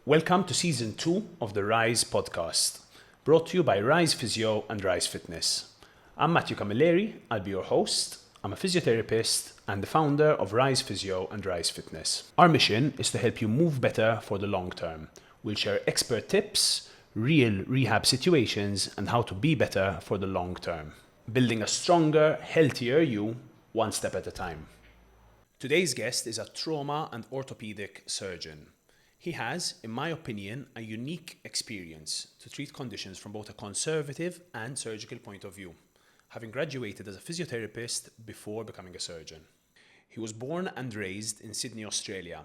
Welcome to Season 2 of the Rise podcast, brought to you by Rise Physio and Rise Fitness. I'm Matthew Camilleri, I'll be your host. I'm a physiotherapist and the founder of Rise Physio and Rise Fitness. Our mission is to help you move better for the long term. We'll share expert tips, real rehab situations, and how to be better for the long term. Building a stronger, healthier you, one step at a time. Today's guest is a trauma and orthopedic surgeon. He has, in my opinion, a unique experience to treat conditions from both a conservative and surgical point of view, having graduated as a physiotherapist before becoming a surgeon. He was born and raised in Sydney, Australia,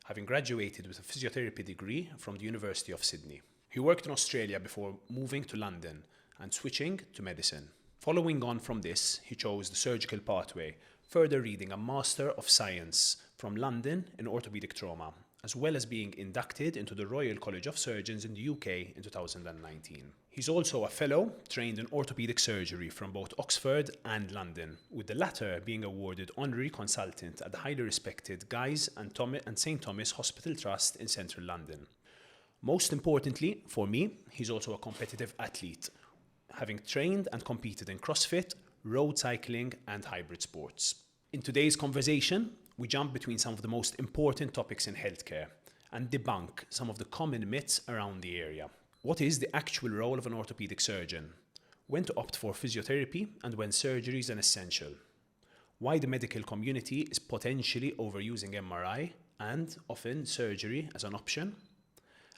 having graduated with a physiotherapy degree from the University of Sydney. He worked in Australia before moving to London and switching to medicine. Following on from this, he chose the surgical pathway, further reading a Master of Science from London in orthopaedic trauma, as well as being inducted into the Royal College of Surgeons in the UK in 2019. He's also a fellow trained in orthopaedic surgery from both Oxford and London, with the latter being awarded honorary consultant at the highly respected Guy's and St Thomas Hospital Trust in central London. Most importantly, for me, he's also a competitive athlete, having trained and competed in CrossFit, road cycling, and hybrid sports. In today's conversation, we jump between some of the most important topics in healthcare and debunk some of the common myths around the area. What is the actual role of an orthopedic surgeon? When to opt for physiotherapy and when surgery is an essential? Why the medical community is potentially overusing MRI and often surgery as an option?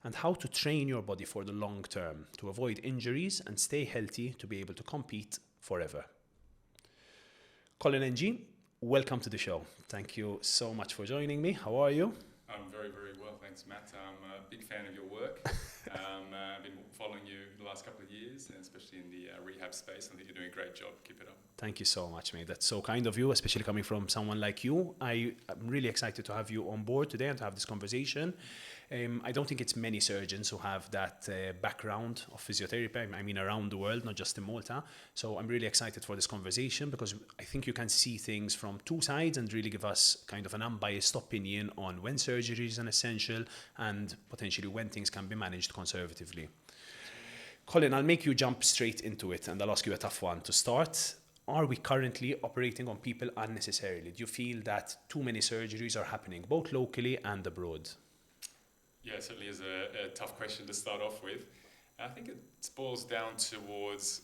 And how to train your body for the long term to avoid injuries and stay healthy to be able to compete forever. Colin NG, welcome to the show. Thank you so much for joining me. How are you? I'm very, very well, thanks, Matt. I'm a big fan of your work. I've been following you the last couple of years, and especially in the rehab space. I think you're doing a great job. Keep it up. Thank you so much, mate. That's so kind of you, especially coming from someone like you. I'm really excited to have you on board today and to have this conversation. I don't think it's many surgeons who have that background of physiotherapy. I mean, around the world, not just in Malta. So I'm really excited for this conversation because I think you can see things from two sides and really give us kind of an unbiased opinion on when surgery is an essential and potentially when things can be managed conservatively. Colin, I'll make you jump straight into it and I'll ask you a tough one to start. Are we currently operating on people unnecessarily? Do you feel that too many surgeries are happening, both locally and abroad? Yeah, it certainly is a tough question to start off with. I think it boils down towards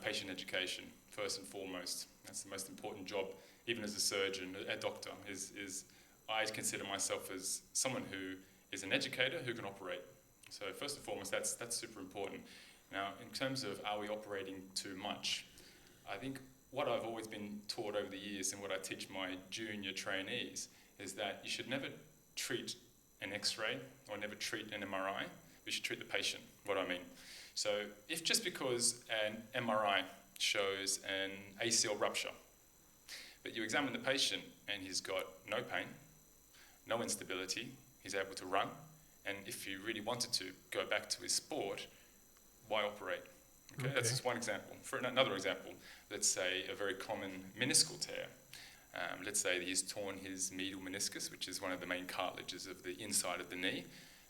patient education, first and foremost. That's the most important job, even as a surgeon, a doctor, is I consider myself as someone who is an educator who can operate. So first and foremost, that's super important. Now, in terms of are we operating too much, I think what I've always been taught over the years and what I teach my junior trainees is that you should never treat an X-ray or never treat an MRI. We should treat the patient, what I mean. So if just because an MRI shows an ACL rupture, but you examine the patient and he's got no pain, no instability, he's able to run, and if he really wanted to go back to his sport, why operate? Okay. That's just one example. For another example, let's say a very common meniscal tear. Let's say that he's torn his medial meniscus, which is one of the main cartilages of the inside of the knee.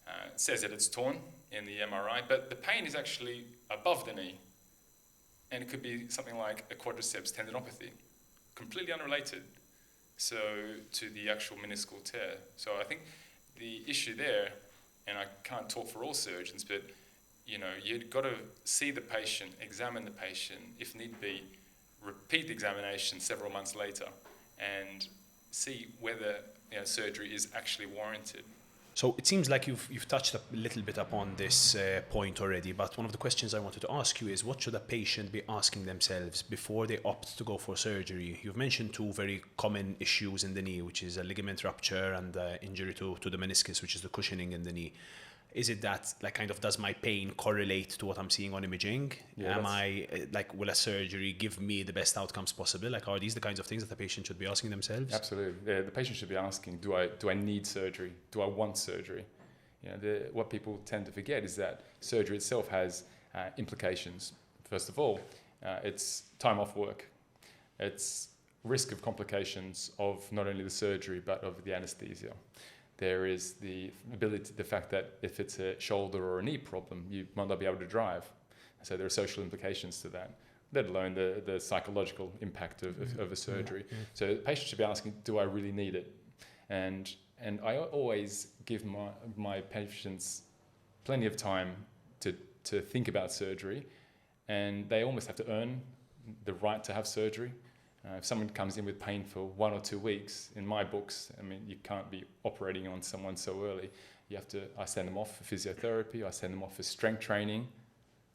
It says that it's torn in the MRI, but the pain is actually above the knee. And it could be something like a quadriceps tendinopathy, completely unrelated to the actual meniscal tear. So I think the issue there, and I can't talk for all surgeons, but you've got to see the patient, examine the patient, if need be, repeat the examination several months later, and see whether surgery is actually warranted. So it seems like you've touched a little bit upon this point already, but one of the questions I wanted to ask you is what should a patient be asking themselves before they opt to go for surgery? You've mentioned two very common issues in the knee, which is a ligament rupture and injury to the meniscus, which is the cushioning in the knee. Is it that, does my pain correlate to what I'm seeing on imaging? Yeah, will a surgery give me the best outcomes possible? Are these the kinds of things that the patient should be asking themselves? Absolutely. The patient should be asking, do I need surgery? Do I want surgery? What people tend to forget is that surgery itself has implications. First of all, it's time off work. It's risk of complications of not only the surgery, but of the anesthesia. There is the fact that if it's a shoulder or a knee problem, you might not be able to drive. So there are social implications to that, let alone the psychological impact of a surgery. Yeah. So the patient should be asking, do I really need it? And I always give my patients plenty of time to think about surgery, and they almost have to earn the right to have surgery. If someone comes in with pain for 1 or 2 weeks, in my books, I mean, you can't be operating on someone so early. I send them off for physiotherapy, I send them off for strength training,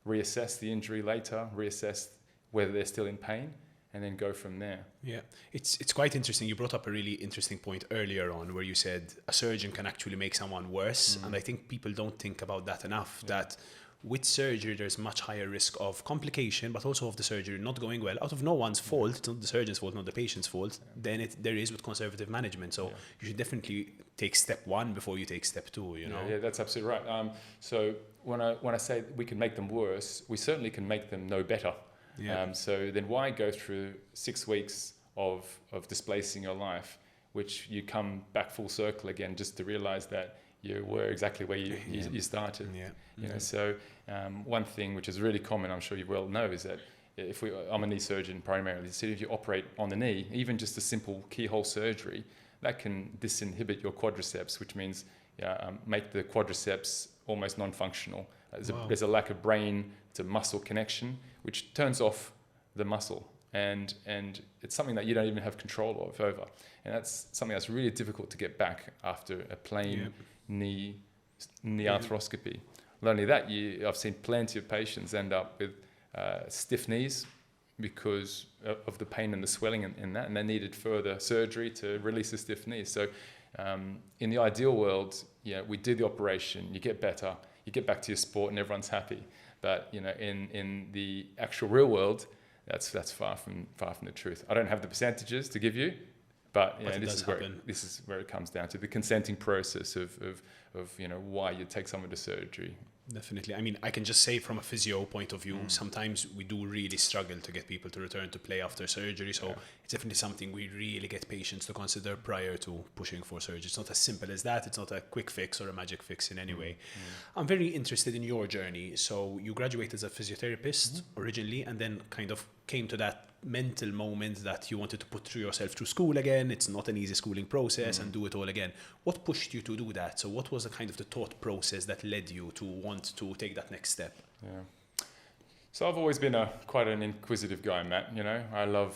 reassess the injury later, reassess whether they're still in pain, and then go from there. Yeah, it's quite interesting. You brought up a really interesting point earlier on where you said a surgeon can actually make someone worse. And I think people don't think about that enough, that with surgery, there's much higher risk of complication, but also of the surgery not going well, out of no one's fault. It's not the surgeon's fault, not the patient's fault, than there is with conservative management. So you should definitely take step 1 before you take step 2, you know? Yeah, that's absolutely right. So when I say we can make them worse, we certainly can make them no better. Yeah. So then why go through 6 weeks of displacing your life, which you come back full circle again just to realize that you were exactly where you started. Yeah. You know, so one thing which is really common, I'm sure you well know, is that I'm a knee surgeon primarily, so if you operate on the knee, even just a simple keyhole surgery, that can disinhibit your quadriceps, which means make the quadriceps almost non-functional. There's a lack of brain to muscle connection, which turns off the muscle. And it's something that you don't even have control over. And that's something that's really difficult to get back after a plain knee arthroscopy. Not only that, I've seen plenty of patients end up with stiff knees because of the pain and the swelling in that, and they needed further surgery to release the stiff knees. So in the ideal world, we do the operation, you get better, you get back to your sport, and everyone's happy. But in the actual real world, that's far from the truth. I don't have the percentages to give you, but this is where it comes down to the consenting process of why you take someone to surgery. Definitely. I mean, I can just say from a physio point of view, sometimes we do really struggle to get people to return to play after surgery. So it's definitely something we really get patients to consider prior to pushing for surgery. It's not as simple as that. It's not a quick fix or a magic fix in any way. I'm very interested in your journey. So you graduated as a physiotherapist originally, and then kind of came to that mental moment that you wanted to put through yourself through school again. It's not an easy schooling process and do it all again. What pushed you to do that? So what was the kind of the thought process that led you to want to take that next step? Yeah. So I've always been quite an inquisitive guy, Matt. I love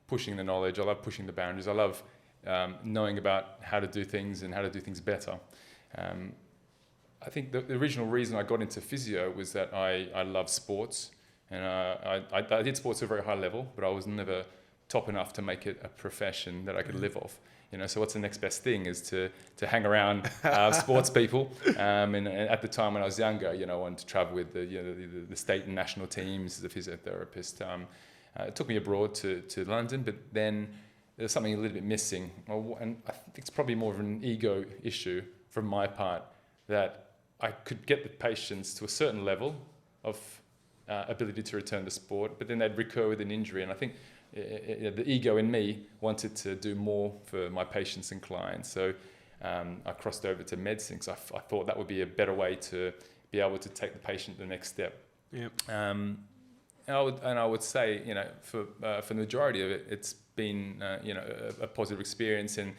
pushing the knowledge. I love pushing the boundaries. I love knowing about how to do things and how to do things better. I think the original reason I got into physio was that I love sports. And I did sports at a very high level, but I was never top enough to make it a profession that I could live off. So what's the next best thing is to hang around sports people. And at the time when I was younger, I wanted to travel with the state and national teams as a physiotherapist. It took me abroad to London, but then there's something a little bit missing. And I think it's probably more of an ego issue from my part, that I could get the patients to a certain level of ability to return to sport, but then they'd recur with an injury. And I think the ego in me wanted to do more for my patients and clients. So I crossed over to medicine because I thought that would be a better way to be able to take the patient to the next step. Yeah. And I would say, for the majority of it, it's been a positive experience. And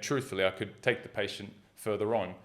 truthfully, I could take the patient further on.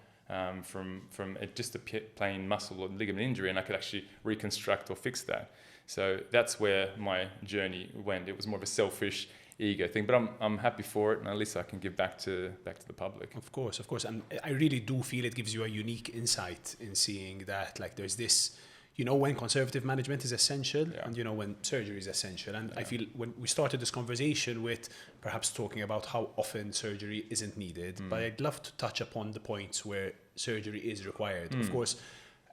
From just a plain muscle or ligament injury, and I could actually reconstruct or fix that. So that's where my journey went. It was more of a selfish ego thing, but I'm happy for it, and at least I can give back to the public. Of course, and I really do feel it gives you a unique insight in seeing that, like, there's this, when conservative management is essential, and when surgery is essential. And I feel when we started this conversation with perhaps talking about how often surgery isn't needed, but I'd love to touch upon the points where surgery is required. Of course,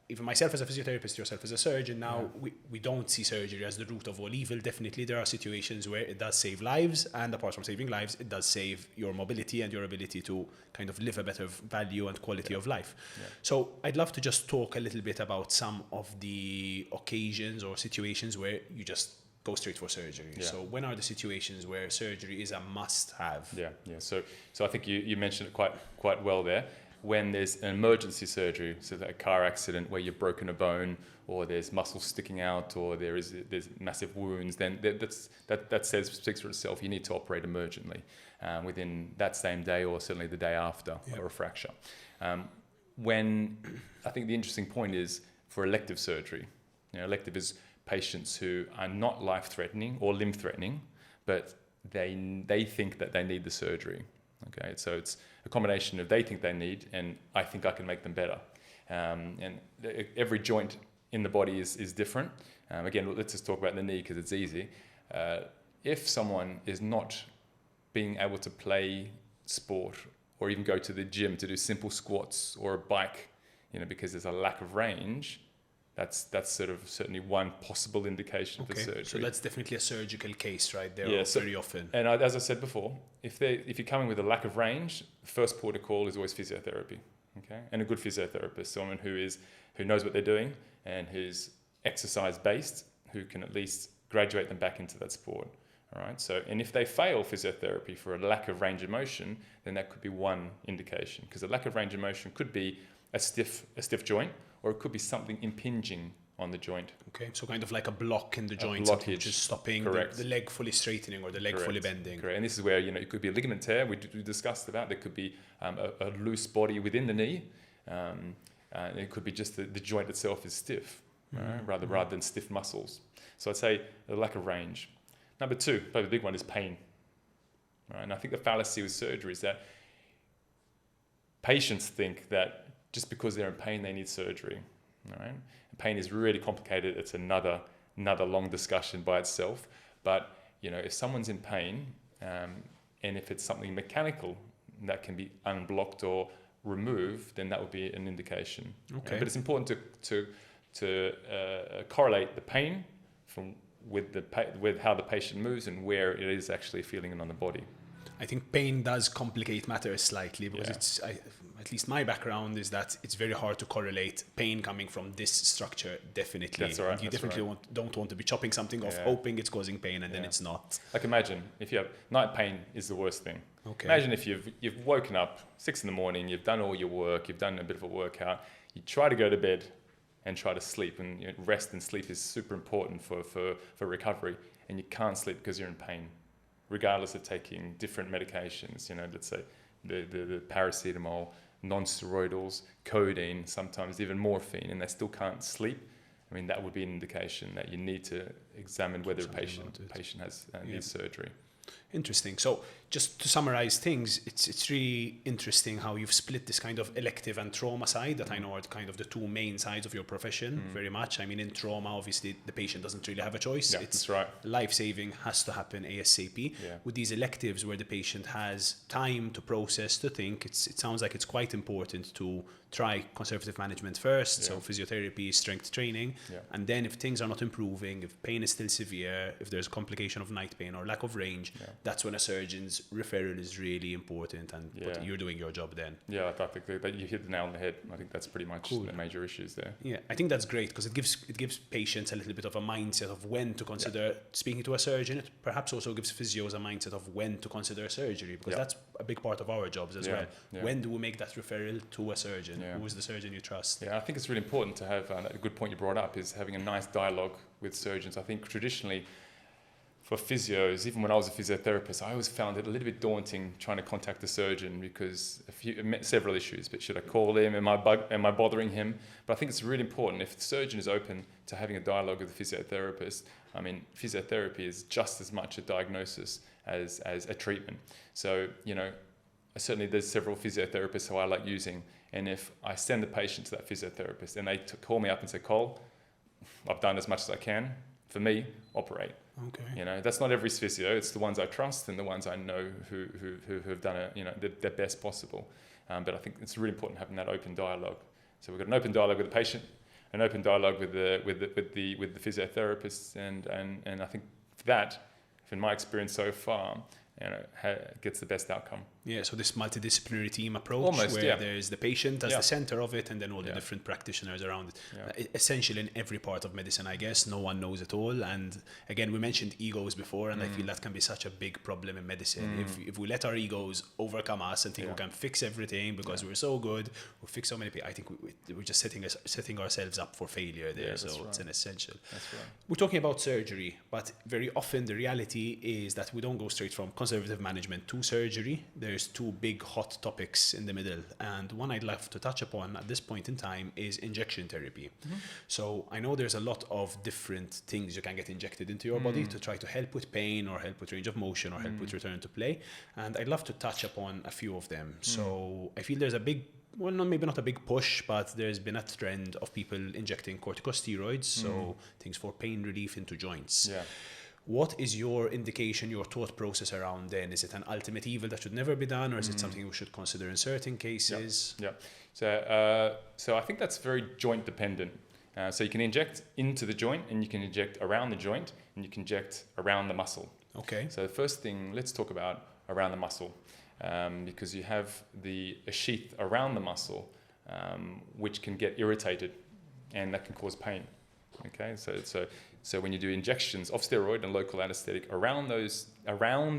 even myself as a physiotherapist, yourself as a surgeon, now we don't see surgery as the root of all evil. Definitely there are situations where it does save lives, and apart from saving lives, it does save your mobility and your ability to kind of live a better value and quality of life. So I'd love to just talk a little bit about some of the occasions or situations where you just go straight for surgery. Yeah. So when are the situations where surgery is a must-have? Yeah. So I think you mentioned it quite well there. When there's an emergency surgery, so that a car accident where you've broken a bone, or there's muscle sticking out, or there's massive wounds, then that speaks for itself. You need to operate emergently within that same day, or certainly the day after, or a fracture. When I think the interesting point is for elective surgery. Elective is patients who are not life-threatening or limb-threatening, but they think that they need the surgery. Okay, so it's a combination of they think they need, and I think I can make them better. And every joint in the body is different. Again, let's just talk about the knee because it's easy. If someone is not being able to play sport or even go to the gym to do simple squats or a bike, because there's a lack of range, that's sort of certainly one possible indication for surgery. So that's definitely a surgical case right there, very often. And as I said before, if you're coming with a lack of range, the first port of call is always physiotherapy. Okay, and a good physiotherapist, someone who knows what they're doing and who's exercise based, who can at least graduate them back into that sport. All right. So, and if they fail physiotherapy for a lack of range of motion, then that could be one indication, because a lack of range of motion could be a stiff joint, or it could be something impinging on the joint. Okay, so kind of like a block in the joint, which is stopping the leg fully straightening or the leg fully bending. Correct, and this is where it could be a ligament tear. We discussed about. There could be a loose body within the knee. It could be just the joint itself is stiff, rather than stiff muscles. So I'd say a lack of range. Number two, probably the big one, is pain. Right? And I think the fallacy with surgery is that patients think that just because they're in pain, they need surgery. All right? And pain is really complicated. It's another long discussion by itself. But if someone's in pain, and if it's something mechanical that can be unblocked or removed, then that would be an indication. Okay. But it's important to correlate the pain with how the patient moves and where it is actually feeling it on the body. I think pain does complicate matters slightly, because at least my background is that it's very hard to correlate pain coming from this structure. Definitely, that's right. You definitely don't want to be chopping something off, hoping it's causing pain, and then it's not. Like, imagine if you have night pain is the worst thing. Okay. Imagine if you've woken up 6 a.m, you've done all your work, you've done a bit of a workout, you try to go to bed and try to sleep, and rest and sleep is super important for recovery, and you can't sleep because you're in pain, regardless of taking different medications. Let's say the paracetamol, non-steroidals, codeine, sometimes even morphine, and they still can't sleep. I mean, that would be an indication that you need to examine whether a patient needs surgery. Interesting. So just to summarize things, it's really interesting how you've split this kind of elective and trauma side that I know are kind of the two main sides of your profession very much. I mean, in trauma, obviously, the patient doesn't really have a choice. Yeah, that's right. Life-saving has to happen ASAP. Yeah. With these electives where the patient has time to process, to think, it sounds like it's quite important to try conservative management first, so physiotherapy, strength training, and then if things are not improving, if pain is still severe, if there's a complication of night pain or lack of range, that's when a surgeon's referral is really important, and you're doing your job then. Yeah, I think that you hit the nail on the head. I think that's pretty much the major issues there. Yeah, I think that's great, because it gives patients a little bit of a mindset of when to consider speaking to a surgeon. It perhaps also gives physios a mindset of when to consider surgery, because that's a big part of our jobs as well. Yeah. When do we make that referral to a surgeon? Who is the surgeon you trust? Yeah, I think it's really important to have a good point you brought up is having a nice dialogue with surgeons. I think traditionally for physios, even when I was a physiotherapist, I always found it a little bit daunting trying to contact the surgeon, because several issues. But should I call him? Am I bothering him? But I think it's really important if the surgeon is open to having a dialogue with the physiotherapist. I mean, physiotherapy is just as much a diagnosis as a treatment. So, certainly there's several physiotherapists who I like using. And if I send the patient to that physiotherapist and they call me up and say, Cole, I've done as much as I can. For me, operate. Okay. That's not every physio. It's the ones I trust and the ones I know who have done their best possible. But I think it's really important having that open dialogue. So we've got an open dialogue with the patient, an open dialogue with the physiotherapist, and I think that, in my experience so far, gets the best outcome. Yeah, so this multidisciplinary team approach Almost, where yeah. there's the patient as Yeah. the center of it and then all the Yeah. different practitioners around it. Yeah. Essential in every part of medicine, I guess. No one knows it all. And again, we mentioned egos before, and I feel that can be such a big problem in medicine. If we let our egos overcome us and think we can fix everything because we're so good, we fix so many people, I think we're just setting ourselves up for failure there. Yeah, so that's it's right. an essential. That's right. We're talking about surgery, but very often the reality is that we don't go straight from conservative management to surgery. There's two big hot topics in the middle, and one I'd love to touch upon at this point in time is injection therapy. So I know there's a lot of different things you can get injected into your body to try to help with pain or help with range of motion or help with return to play, and I'd love to touch upon a few of them. So I feel there's a big, well, maybe not a big push, but there's been a trend of people injecting corticosteroids, so things for pain relief into joints. Yeah. What is your indication, your thought process around then? Is it an ultimate evil that should never be done, or is it something we should consider in certain cases? Yeah. So I think that's very joint dependent. So you can inject into the joint, and you can inject around the joint, and you can inject around the muscle. Okay. So the first thing, let's talk about around the muscle, because you have a sheath around the muscle, which can get irritated, and that can cause pain. Okay, so when you do injections of steroid and local anesthetic around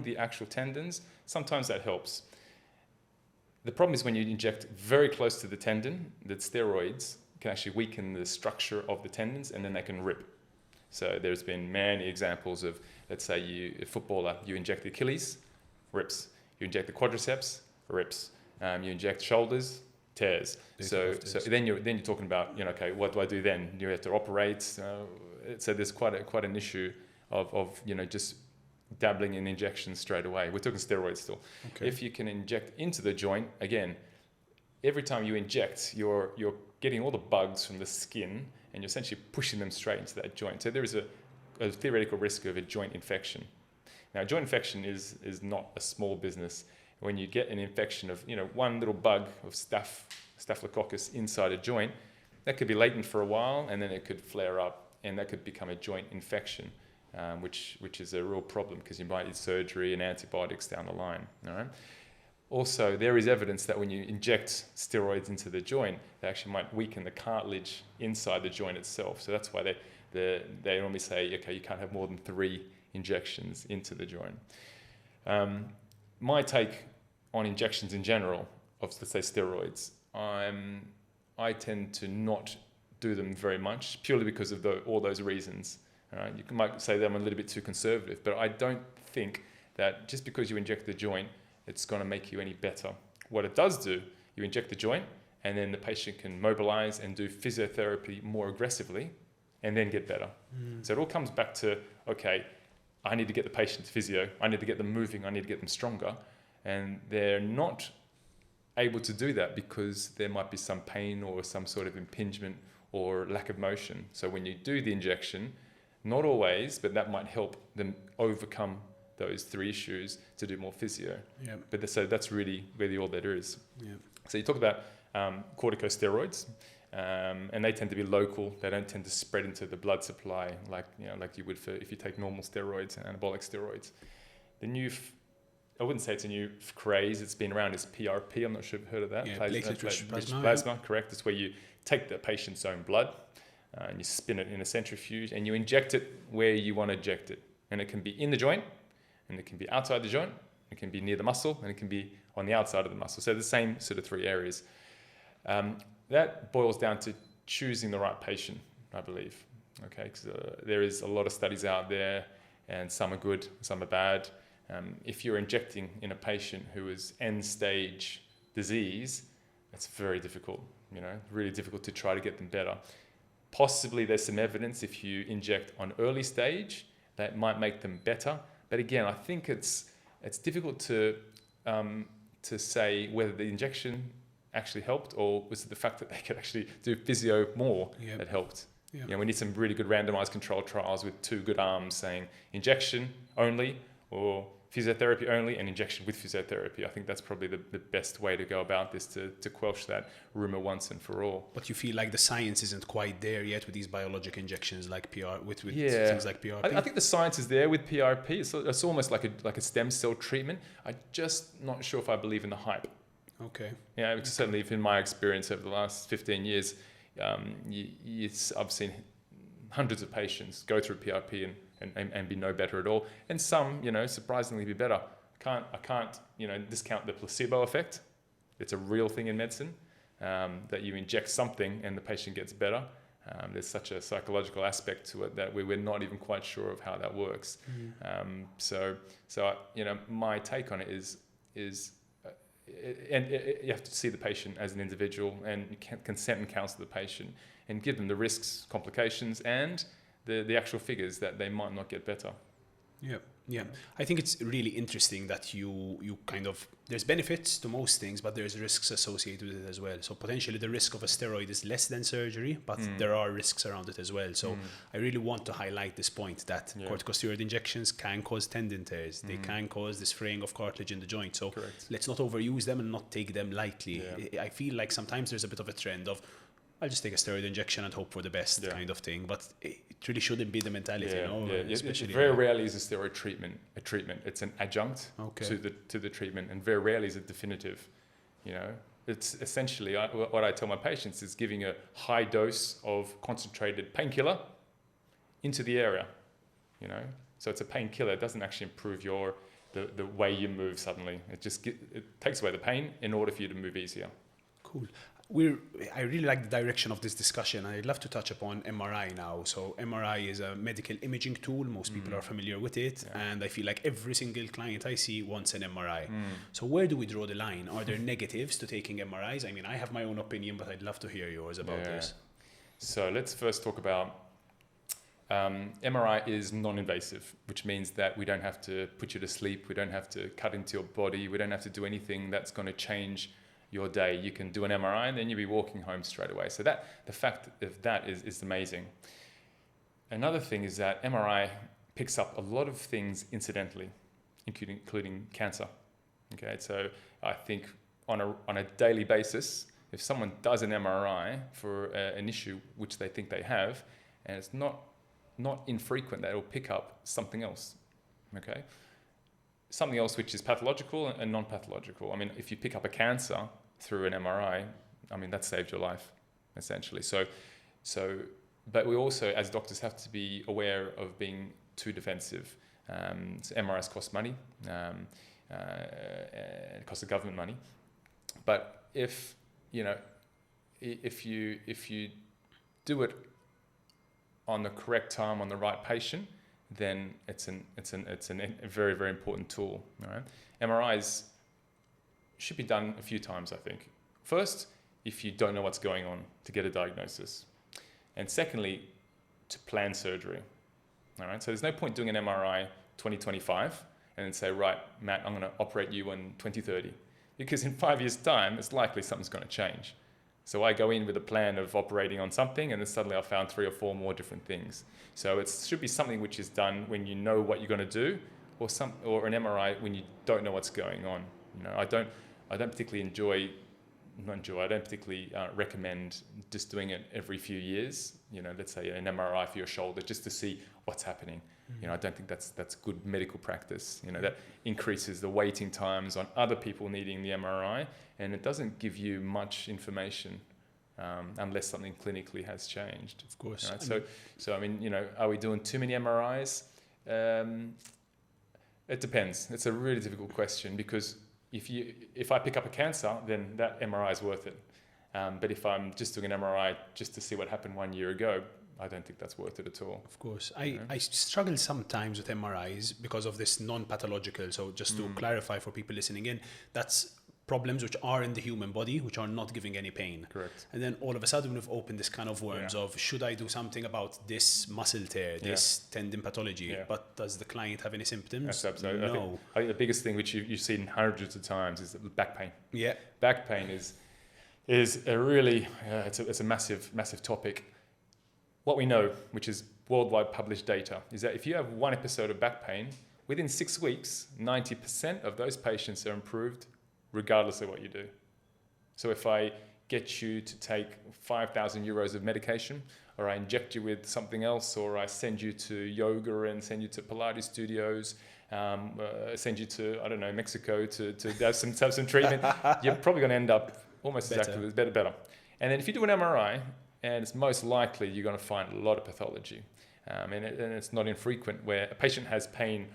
the actual tendons, sometimes that helps. The problem is when you inject very close to the tendon, that steroids can actually weaken the structure of the tendons, and then they can rip. So there's been many examples of, let's say a footballer, you inject the Achilles, rips. You inject the quadriceps, rips. You inject shoulders, tears. So then you're talking about, okay, what do I do then? You have to operate. So there's quite an issue of just dabbling in injections straight away. We're talking steroids still. Okay. If you can inject into the joint, again, every time you inject, you're getting all the bugs from the skin, and you're essentially pushing them straight into that joint. So there is a theoretical risk of a joint infection. Now, joint infection is not a small business. When you get an infection of one little bug of staphylococcus inside a joint, that could be latent for a while, and then it could flare up, and that could become a joint infection, which is a real problem because you might need surgery and antibiotics down the line. All right. Also, there is evidence that when you inject steroids into the joint, they actually might weaken the cartilage inside the joint itself. So that's why they normally say, okay, you can't have more than 3 injections into the joint. My take on injections in general of, let's say, steroids, I tend to not do them very much, purely because of all those reasons. You might say that I'm a little bit too conservative, but I don't think that just because you inject the joint, it's going to make you any better. What it does do, you inject the joint, and then the patient can mobilize and do physiotherapy more aggressively, and then get better. So it all comes back to, okay, I need to get the patient to physio, I need to get them moving, I need to get them stronger. And they're not able to do that because there might be some pain or some sort of impingement or lack of motion. So when you do the injection, not always, but that might help them overcome those 3 issues to do more physio. Yeah. But so that's really all there is. Yeah. So you talk about corticosteroids, and they tend to be local. They don't tend to spread into the blood supply like you would if you take normal steroids and anabolic steroids. The new, I wouldn't say it's a new craze. It's been around as PRP. I'm not sure if you've heard of that. Yeah, platelet-rich plasma. Plasma, correct. It's where you take the patient's own blood and you spin it in a centrifuge and you inject it where you want to inject it. And it can be in the joint, and it can be outside the joint, it can be near the muscle, and it can be on the outside of the muscle. So the same sort of 3 areas. That boils down to choosing the right patient, I believe. Okay, because there is a lot of studies out there, and some are good, some are bad. If you're injecting in a patient who is end-stage disease, it's very difficult, really difficult to try to get them better. Possibly there's some evidence if you inject on early stage, that might make them better. But again, I think it's difficult to say whether the injection actually helped, or was it the fact that they could actually do physio more that helped. We need some really good randomized controlled trials with 2 good arms saying injection only or physiotherapy only and injection with physiotherapy. I think that's probably the best way to go about this to quench that rumor once and for all. But you feel like the science isn't quite there yet with these biologic injections like with Yeah. things like PRP? I think the science is there with PRP. It's almost like a stem cell treatment. I'm just not sure if I believe in the hype. Okay. Yeah, because certainly in my experience over the last 15 years, I've seen hundreds of patients go through PRP and be no better at all, and some, surprisingly be better. I can't, discount the placebo effect. It's a real thing in medicine, that you inject something and the patient gets better. There's such a psychological aspect to it that we're not even quite sure of how that works. So my take on it is you have to see the patient as an individual and consent and counsel the patient and give them the risks, complications, and the actual figures that they might not get better. Yeah. I think it's really interesting that you kind of, there's benefits to most things, but there's risks associated with it as well. So potentially the risk of a steroid is less than surgery, but there are risks around it as well. So I really want to highlight this point that corticosteroid injections can cause tendon tears. They can cause this fraying of cartilage in the joint. So let's not overuse them and not take them lightly. Yeah. I feel like sometimes there's a bit of a trend of, I'll just take a steroid injection and hope for the best kind of thing. But it really shouldn't be the mentality, Especially very rarely is a steroid treatment a treatment. It's an adjunct to the treatment, and very rarely is it definitive. It's essentially what I tell my patients is giving a high dose of concentrated painkiller into the area. So it's a painkiller. It doesn't actually improve the way you move suddenly. It takes away the pain in order for you to move easier. Cool. I really like the direction of this discussion. I'd love to touch upon MRI now. So MRI is a medical imaging tool. Most people are familiar with it. And I feel like every single client I see wants an MRI. So where do we draw the line? Are there negatives to taking MRIs? I mean, I have my own opinion, but I'd love to hear yours about this. So let's first talk about MRI is non-invasive, which means that we don't have to put you to sleep. We don't have to cut into your body. We don't have to do anything that's going to change your day. You can do an MRI and then you'll be walking home straight away. So the fact of that is amazing. Another thing is that MRI picks up a lot of things incidentally, including cancer. Okay, so I think on a daily basis, if someone does an MRI for an issue which they think they have, and it's not infrequent that it will pick up something else. Okay. Something else which is pathological and non-pathological. I mean, if you pick up a cancer through an MRI, I mean, that saved your life, essentially. But we also, as doctors, have to be aware of being too defensive. So MRIs cost money, it costs the government money. But if you do it on the correct time, on the right patient, then it's a very, very important tool. All right? MRIs should be done a few times, I think. First, if you don't know what's going on, to get a diagnosis. And secondly, to plan surgery. All right? So there's no point doing an MRI 2025 and then say, right, Matt, I'm going to operate you in 2030. Because in 5 years' time, it's likely something's going to change. So I go in with a plan of operating on something, and then suddenly I found 3 or 4 more different things. So it should be something which is done when you know what you're going to do, or an MRI when you don't know what's going on. I don't particularly recommend just doing it every few years. Let's say an MRI for your shoulder just to see what's happening. I don't think that's good medical practice. That increases the waiting times on other people needing the MRI, and it doesn't give you much information unless something clinically has changed. Of course. Right? So I mean, are we doing too many MRIs? It depends. It's a really difficult question because if I pick up a cancer, then that MRI is worth it. But if I'm just doing an MRI just to see what happened 1 year ago, I don't think that's worth it at all. Of course. I struggle sometimes with MRIs because of this non-pathological. So just to clarify for people listening in, that's problems which are in the human body, which are not giving any pain. Correct. And then all of a sudden we've opened this kind of worms of, should I do something about this muscle tear, this tendon pathology? Yeah. But does the client have any symptoms? Yes, absolutely. No. I think the biggest thing which you've seen hundreds of times is back pain. Yeah. Back pain is a really, it's a massive topic. What we know, which is worldwide published data, is that if you have one episode of back pain, within 6 weeks, 90% of those patients are improved regardless of what you do. So if I get you to take 5,000 euros of medication, or I inject you with something else, or I send you to yoga and send you to Pilates studios, send you to, I don't know, Mexico to have some treatment, you're probably going to end up almost exactly better. And then if you do an MRI, and it's most likely you're going to find a lot of pathology. And it's not infrequent where a patient has pain,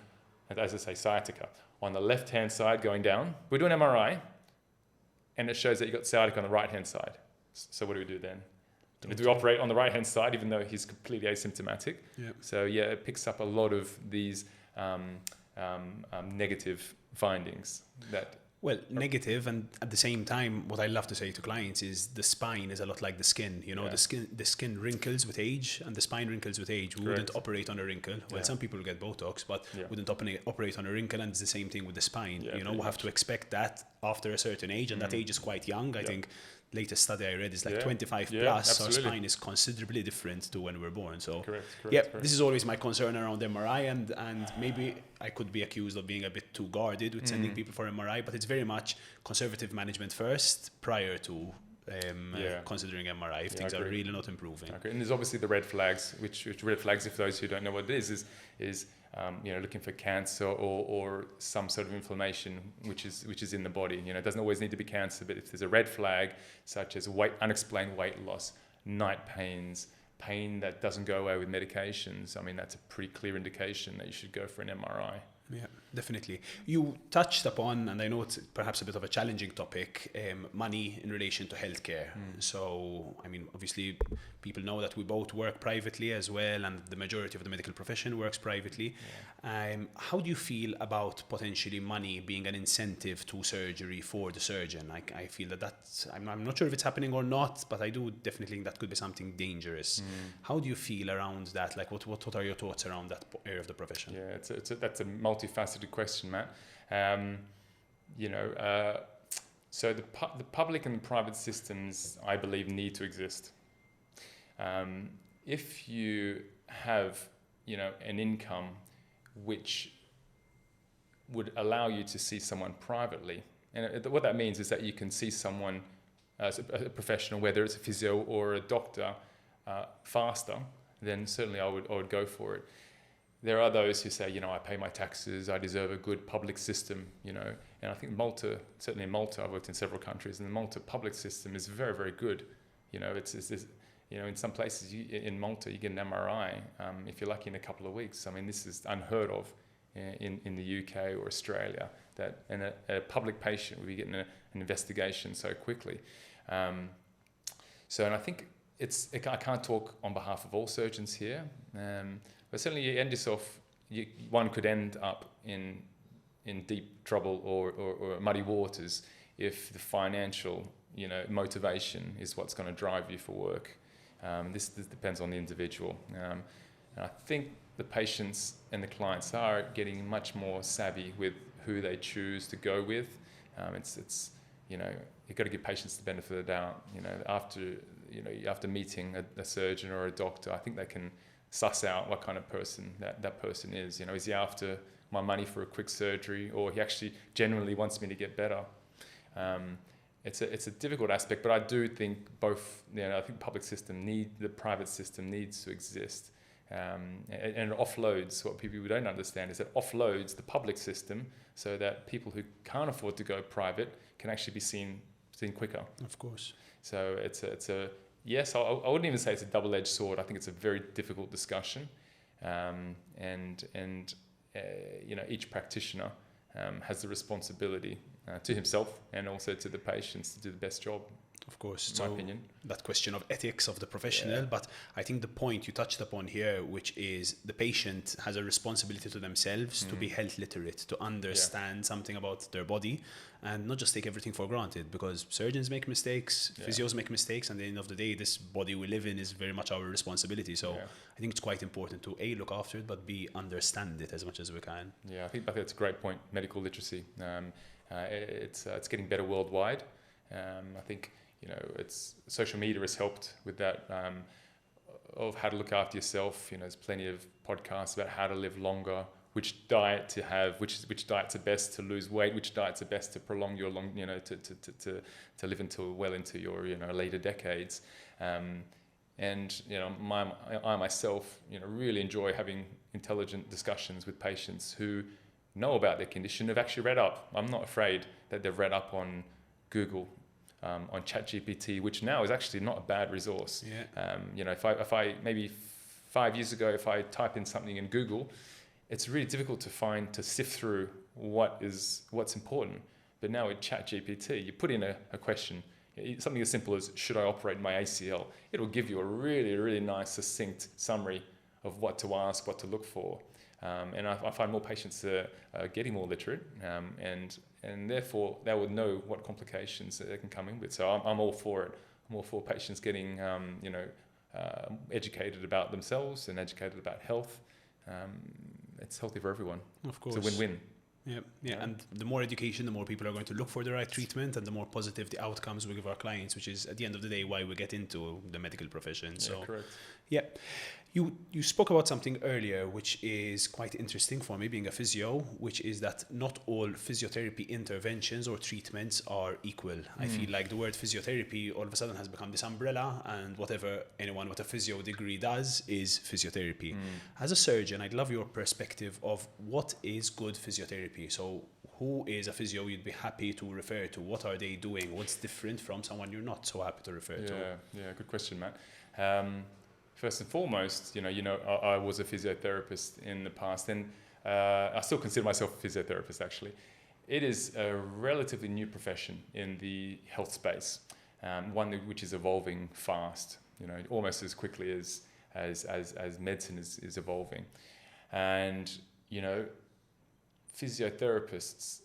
as I say, sciatica, on the left-hand side going down. We do an MRI, and it shows that you've got sciatica on the right-hand side. So what do we do then? Do we operate on the right-hand side, even though he's completely asymptomatic? Yep. So yeah, it picks up a lot of these negative findings that... Well, negative, and at the same time, what I love to say to clients is the spine is a lot like the skin. You know, the skin wrinkles with age, and the spine wrinkles with age. We wouldn't operate on a wrinkle. Well, some people get Botox, but wouldn't operate on a wrinkle, and it's the same thing with the spine. You know, we have to expect that after a certain age, and that age is quite young. I think latest study I read is like 25 plus, so our spine is considerably different to when we're born. So correct. This is always my concern around MRI, and maybe I could be accused of being a bit too guarded with sending people for MRI, but it's very much conservative management first prior to considering MRI if things are really not improving. And there's obviously the red flags, which red flags, if those who don't know what it is looking for cancer or some sort of inflammation which is in the body. You know, it doesn't always need to be cancer, but if there's a red flag such as unexplained weight loss, night pains, pain that doesn't go away with medications, I mean, that's a pretty clear indication that you should go for an MRI. Yeah, definitely. You touched upon, and I know it's perhaps a bit of a challenging topic, money in relation to healthcare. So, I mean, obviously, people know that we both work privately as well, and the majority of the medical profession works privately. How do you feel about potentially money being an incentive to surgery for the surgeon? I feel that's, I'm not sure if it's happening or not, but I do definitely think that could be something dangerous. How do you feel around that? Like, what are your thoughts around that area of the profession? Yeah, that's a multifaceted question, Matt. So the public and private systems, I believe, need to exist. If you have, an income which would allow you to see someone privately, and what that means is that you can see someone as a professional, whether it's a physio or a doctor, faster, then certainly I would go for it. There are those who say, I pay my taxes, I deserve a good public system, and I think Malta, certainly in Malta, I've worked in several countries, and the Malta public system is very, very good. It's in some places in Malta, you get an MRI, if you're lucky, in a couple of weeks. I mean, this is unheard of in the UK or Australia, that a public patient will be getting an investigation so quickly. And I think I can't talk on behalf of all surgeons here, but certainly you end yourself, one could end up in deep trouble or muddy waters if the financial, motivation is what's going to drive you for work. This depends on the individual. And I think the patients and the clients are getting much more savvy with who they choose to go with. You've got to give patients the benefit of the doubt. After meeting a surgeon or a doctor, I think they can suss out what kind of person that person is. Is he after my money for a quick surgery, or he actually genuinely wants me to get better? It's a difficult aspect, but I do think both. I think the private system needs to exist, and it offloads. What people don't understand is it offloads the public system so that people who can't afford to go private can actually be seen quicker. Of course. So yes, I wouldn't even say it's a double-edged sword. I think it's a very difficult discussion, and each practitioner has the responsibility to himself and also to the patients to do the best job. Of course, in my opinion. That question of ethics of the professional, but I think the point you touched upon here, which is the patient has a responsibility to themselves to be health literate, to understand something about their body, and not just take everything for granted, because surgeons make mistakes, physios make mistakes, and at the end of the day, this body we live in is very much our responsibility. So I think it's quite important to A, look after it, but B, understand it as much as we can. Yeah, I think that's a great point, medical literacy. It's getting better worldwide. I think it's social media has helped with that, of how to look after yourself. There's plenty of podcasts about how to live longer which diet to have, which diets are best to lose weight, which diets are best to prolong your long, to live until well into your later decades. And I myself really enjoy having intelligent discussions with patients who know about their condition, have actually read up. I'm not afraid that they've read up on Google, on ChatGPT, which now is actually not a bad resource. Yeah. If I maybe 5 years ago, if I type in something in Google, it's really difficult to sift through what's important. But now with ChatGPT, you put in a question, something as simple as, should I operate my ACL? It'll give you a really, really nice, succinct summary of what to ask, what to look for. And I find more patients are getting more literate, and therefore they would know what complications they can come in with. So I'm all for it. I'm all for patients getting, educated about themselves and educated about health. It's healthy for everyone. Of course. It's a win-win. Yeah, and the more education, the more people are going to look for the right treatment, and the more positive the outcomes we give our clients, which is at the end of the day why we get into the medical profession. So, correct. Yeah, you spoke about something earlier, which is quite interesting for me, being a physio, which is that not all physiotherapy interventions or treatments are equal. I feel like the word physiotherapy all of a sudden has become this umbrella, and whatever anyone with a physio degree does is physiotherapy. As a surgeon, I'd love your perspective of what is good physiotherapy. So who is a physio you'd be happy to refer to? What are they doing? What's different from someone you're not so happy to refer to? Yeah, good question, Matt. First and foremost, I was a physiotherapist in the past, and I still consider myself a physiotherapist, actually. It is a relatively new profession in the health space, one which is evolving fast, almost as quickly as medicine is evolving. And, physiotherapists,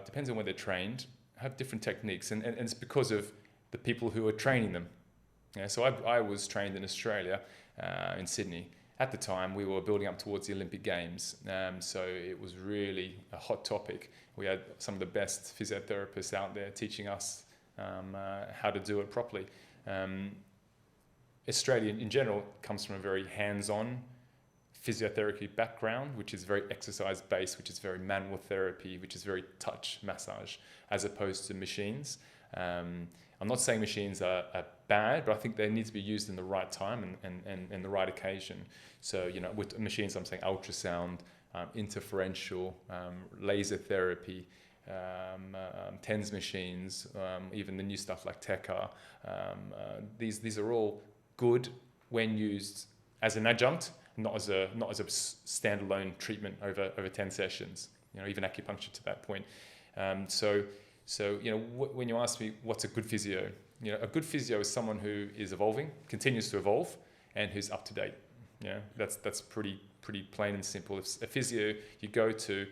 depends on where they're trained, have different techniques, and it's because of the people who are training them. So I was trained in Australia, in Sydney. At the time, we were building up towards the Olympic Games, so it was really a hot topic. We had some of the best physiotherapists out there teaching us how to do it properly. Australia, in general, comes from a very hands-on physiotherapy background, which is very exercise-based, which is very manual therapy, which is very touch massage, as opposed to machines. I'm not saying machines are bad, but I think they need to be used in the right time and the right occasion. So, with machines, I'm saying ultrasound, interferential, laser therapy, TENS machines, even the new stuff like TECA. These are all good when used as an adjunct, not as a standalone treatment over 10 sessions. Even acupuncture to that point. So, when you ask me what's a good physio, a good physio is someone who is evolving, continues to evolve, and who's up to date. That's pretty plain and simple. If a physio you go to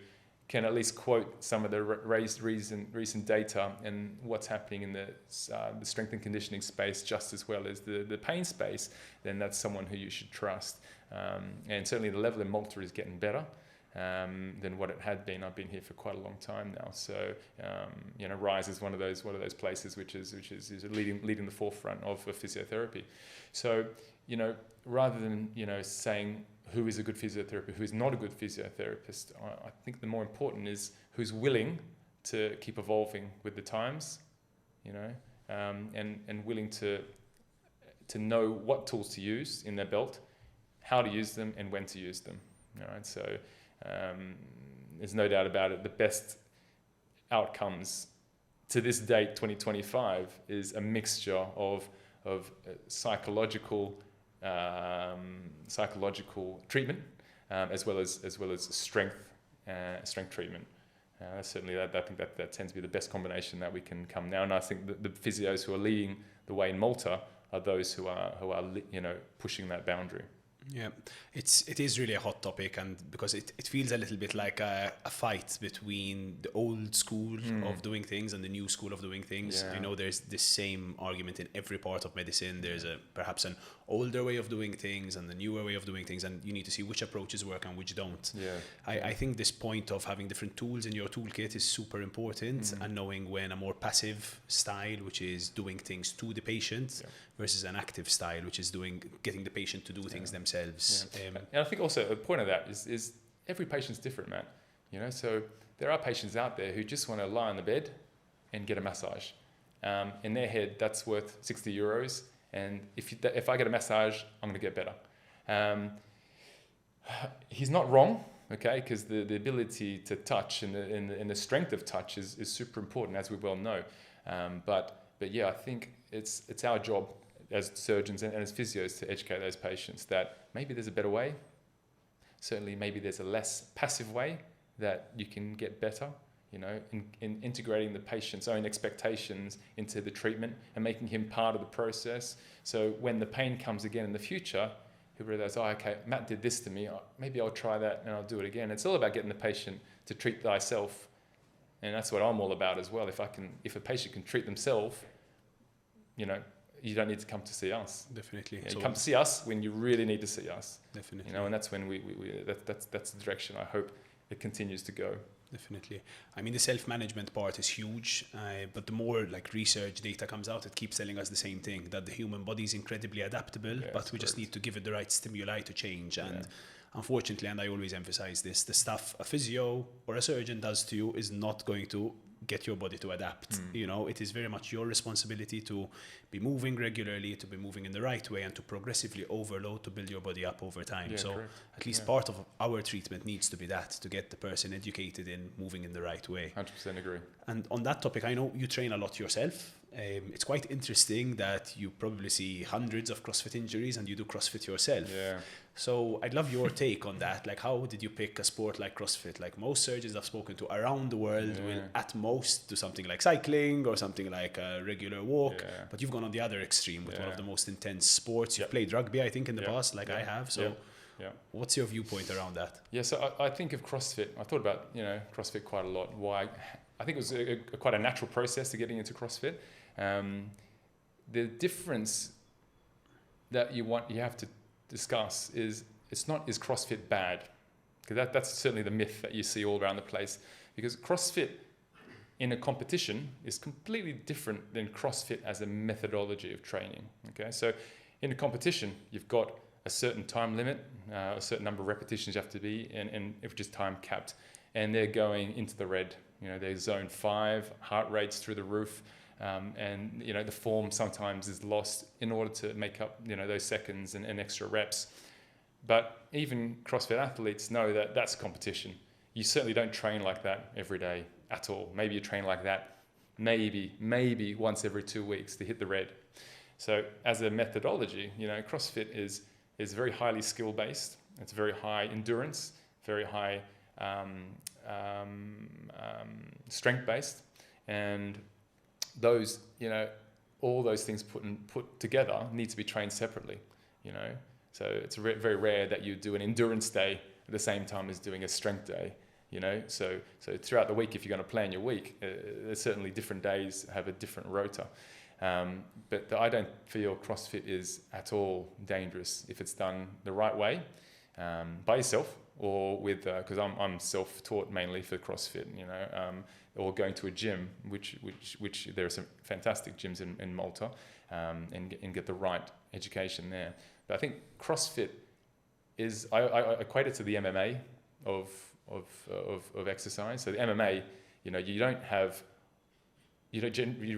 can at least quote some of the recent data and what's happening in the strength and conditioning space just as well as the pain space, then that's someone who you should trust. And certainly the level in Malta is getting better than what it had been. I've been here for quite a long time now, so RISE is one of those places which is leading the forefront of physiotherapy. So rather than saying who is a good physiotherapist, who is not a good physiotherapist, I think the more important is who's willing to keep evolving with the times, and willing to know what tools to use in their belt, how to use them, and when to use them. All right, so. There's no doubt about it. The best outcomes to this date, 2025, is a mixture of psychological treatment as well as strength treatment. Certainly, I think that tends to be the best combination that we can come now. And I think the physios who are leading the way in Malta are those who are pushing that boundary. Yeah, it is really a hot topic, and because it feels a little bit like a fight between the old school of doing things and the new school of doing things. Yeah. There's the same argument in every part of medicine. There's perhaps an older way of doing things and the newer way of doing things, and you need to see which approaches work and which don't. I think this point of having different tools in your toolkit is super important, and knowing when a more passive style, which is doing things to the patient, versus an active style, which is getting the patient to do things themselves. And I think also a point of that is every patient's different, Matt. So there are patients out there who just want to lie on the bed and get a massage. In their head, that's worth 60 euros. And if I get a massage, I'm going to get better. He's not wrong, okay, because the ability to touch and the strength of touch is super important, as we well know. But yeah, I think it's our job as surgeons and as physios to educate those patients that maybe there's a better way. Certainly, maybe there's a less passive way that you can get better, in integrating the patient's own expectations into the treatment and making him part of the process. So when the pain comes again in the future, he'll realize, okay, Matt did this to me. Maybe I'll try that and I'll do it again. It's all about getting the patient to treat thyself. And that's what I'm all about as well. If a patient can treat themselves, you don't need to come to see us. Definitely. You come to see us when you really need to see us. Definitely. And that's when that's the direction I hope it continues to go. Definitely. I mean, the self-management part is huge, but the more research data comes out, it keeps telling us the same thing, that the human body is incredibly adaptable, but we just need to give it the right stimuli to change. And unfortunately, and I always emphasize this, the stuff a physio or a surgeon does to you is not going to get your body to adapt. It is very much your responsibility to be moving regularly, to be moving in the right way, and to progressively overload to build your body up over time. At least part of our treatment needs to be that, to get the person educated in moving in the right way. 100% agree. And on that topic, I know you train a lot yourself. It's quite interesting that you probably see hundreds of CrossFit injuries and you do CrossFit yourself. Yeah. So I'd love your take on that. How did you pick a sport like CrossFit? Most surgeons I've spoken to around the world will at most do something like cycling or something like a regular walk. Yeah. But you've gone on the other extreme with one of the most intense sports. You've played rugby, I think, in the past, I have. So what's your viewpoint around that? Yeah, so I think of CrossFit. I thought about, CrossFit quite a lot. Why? I think it was quite a natural process to getting into CrossFit. The difference that you have to discuss is CrossFit bad? Because that's certainly the myth that you see all around the place. Because CrossFit in a competition is completely different than CrossFit as a methodology of training. Okay, so in a competition, you've got a certain time limit, a certain number of repetitions you have to be, and which is time capped, and they're going into the red. They're zone 5, heart rates through the roof. And the form sometimes is lost in order to make up those seconds and extra reps. But even CrossFit athletes know that that's competition. You certainly don't train like that every day at all. Maybe you train like that maybe once every 2 weeks to hit the red. So as a methodology, CrossFit is very highly skill based. It's very high endurance, very high strength based, and those, all those things put together need to be trained separately, So it's very rare that you do an endurance day at the same time as doing a strength day, So throughout the week, if you're going to plan your week, there's certainly different days have a different rota. But I don't feel CrossFit is at all dangerous if it's done the right way, by yourself or with, because I'm self-taught mainly for CrossFit, or going to a gym, which there are some fantastic gyms in Malta, and get the right education there. But I think CrossFit is, I equate it to the MMA of exercise. So the MMA, you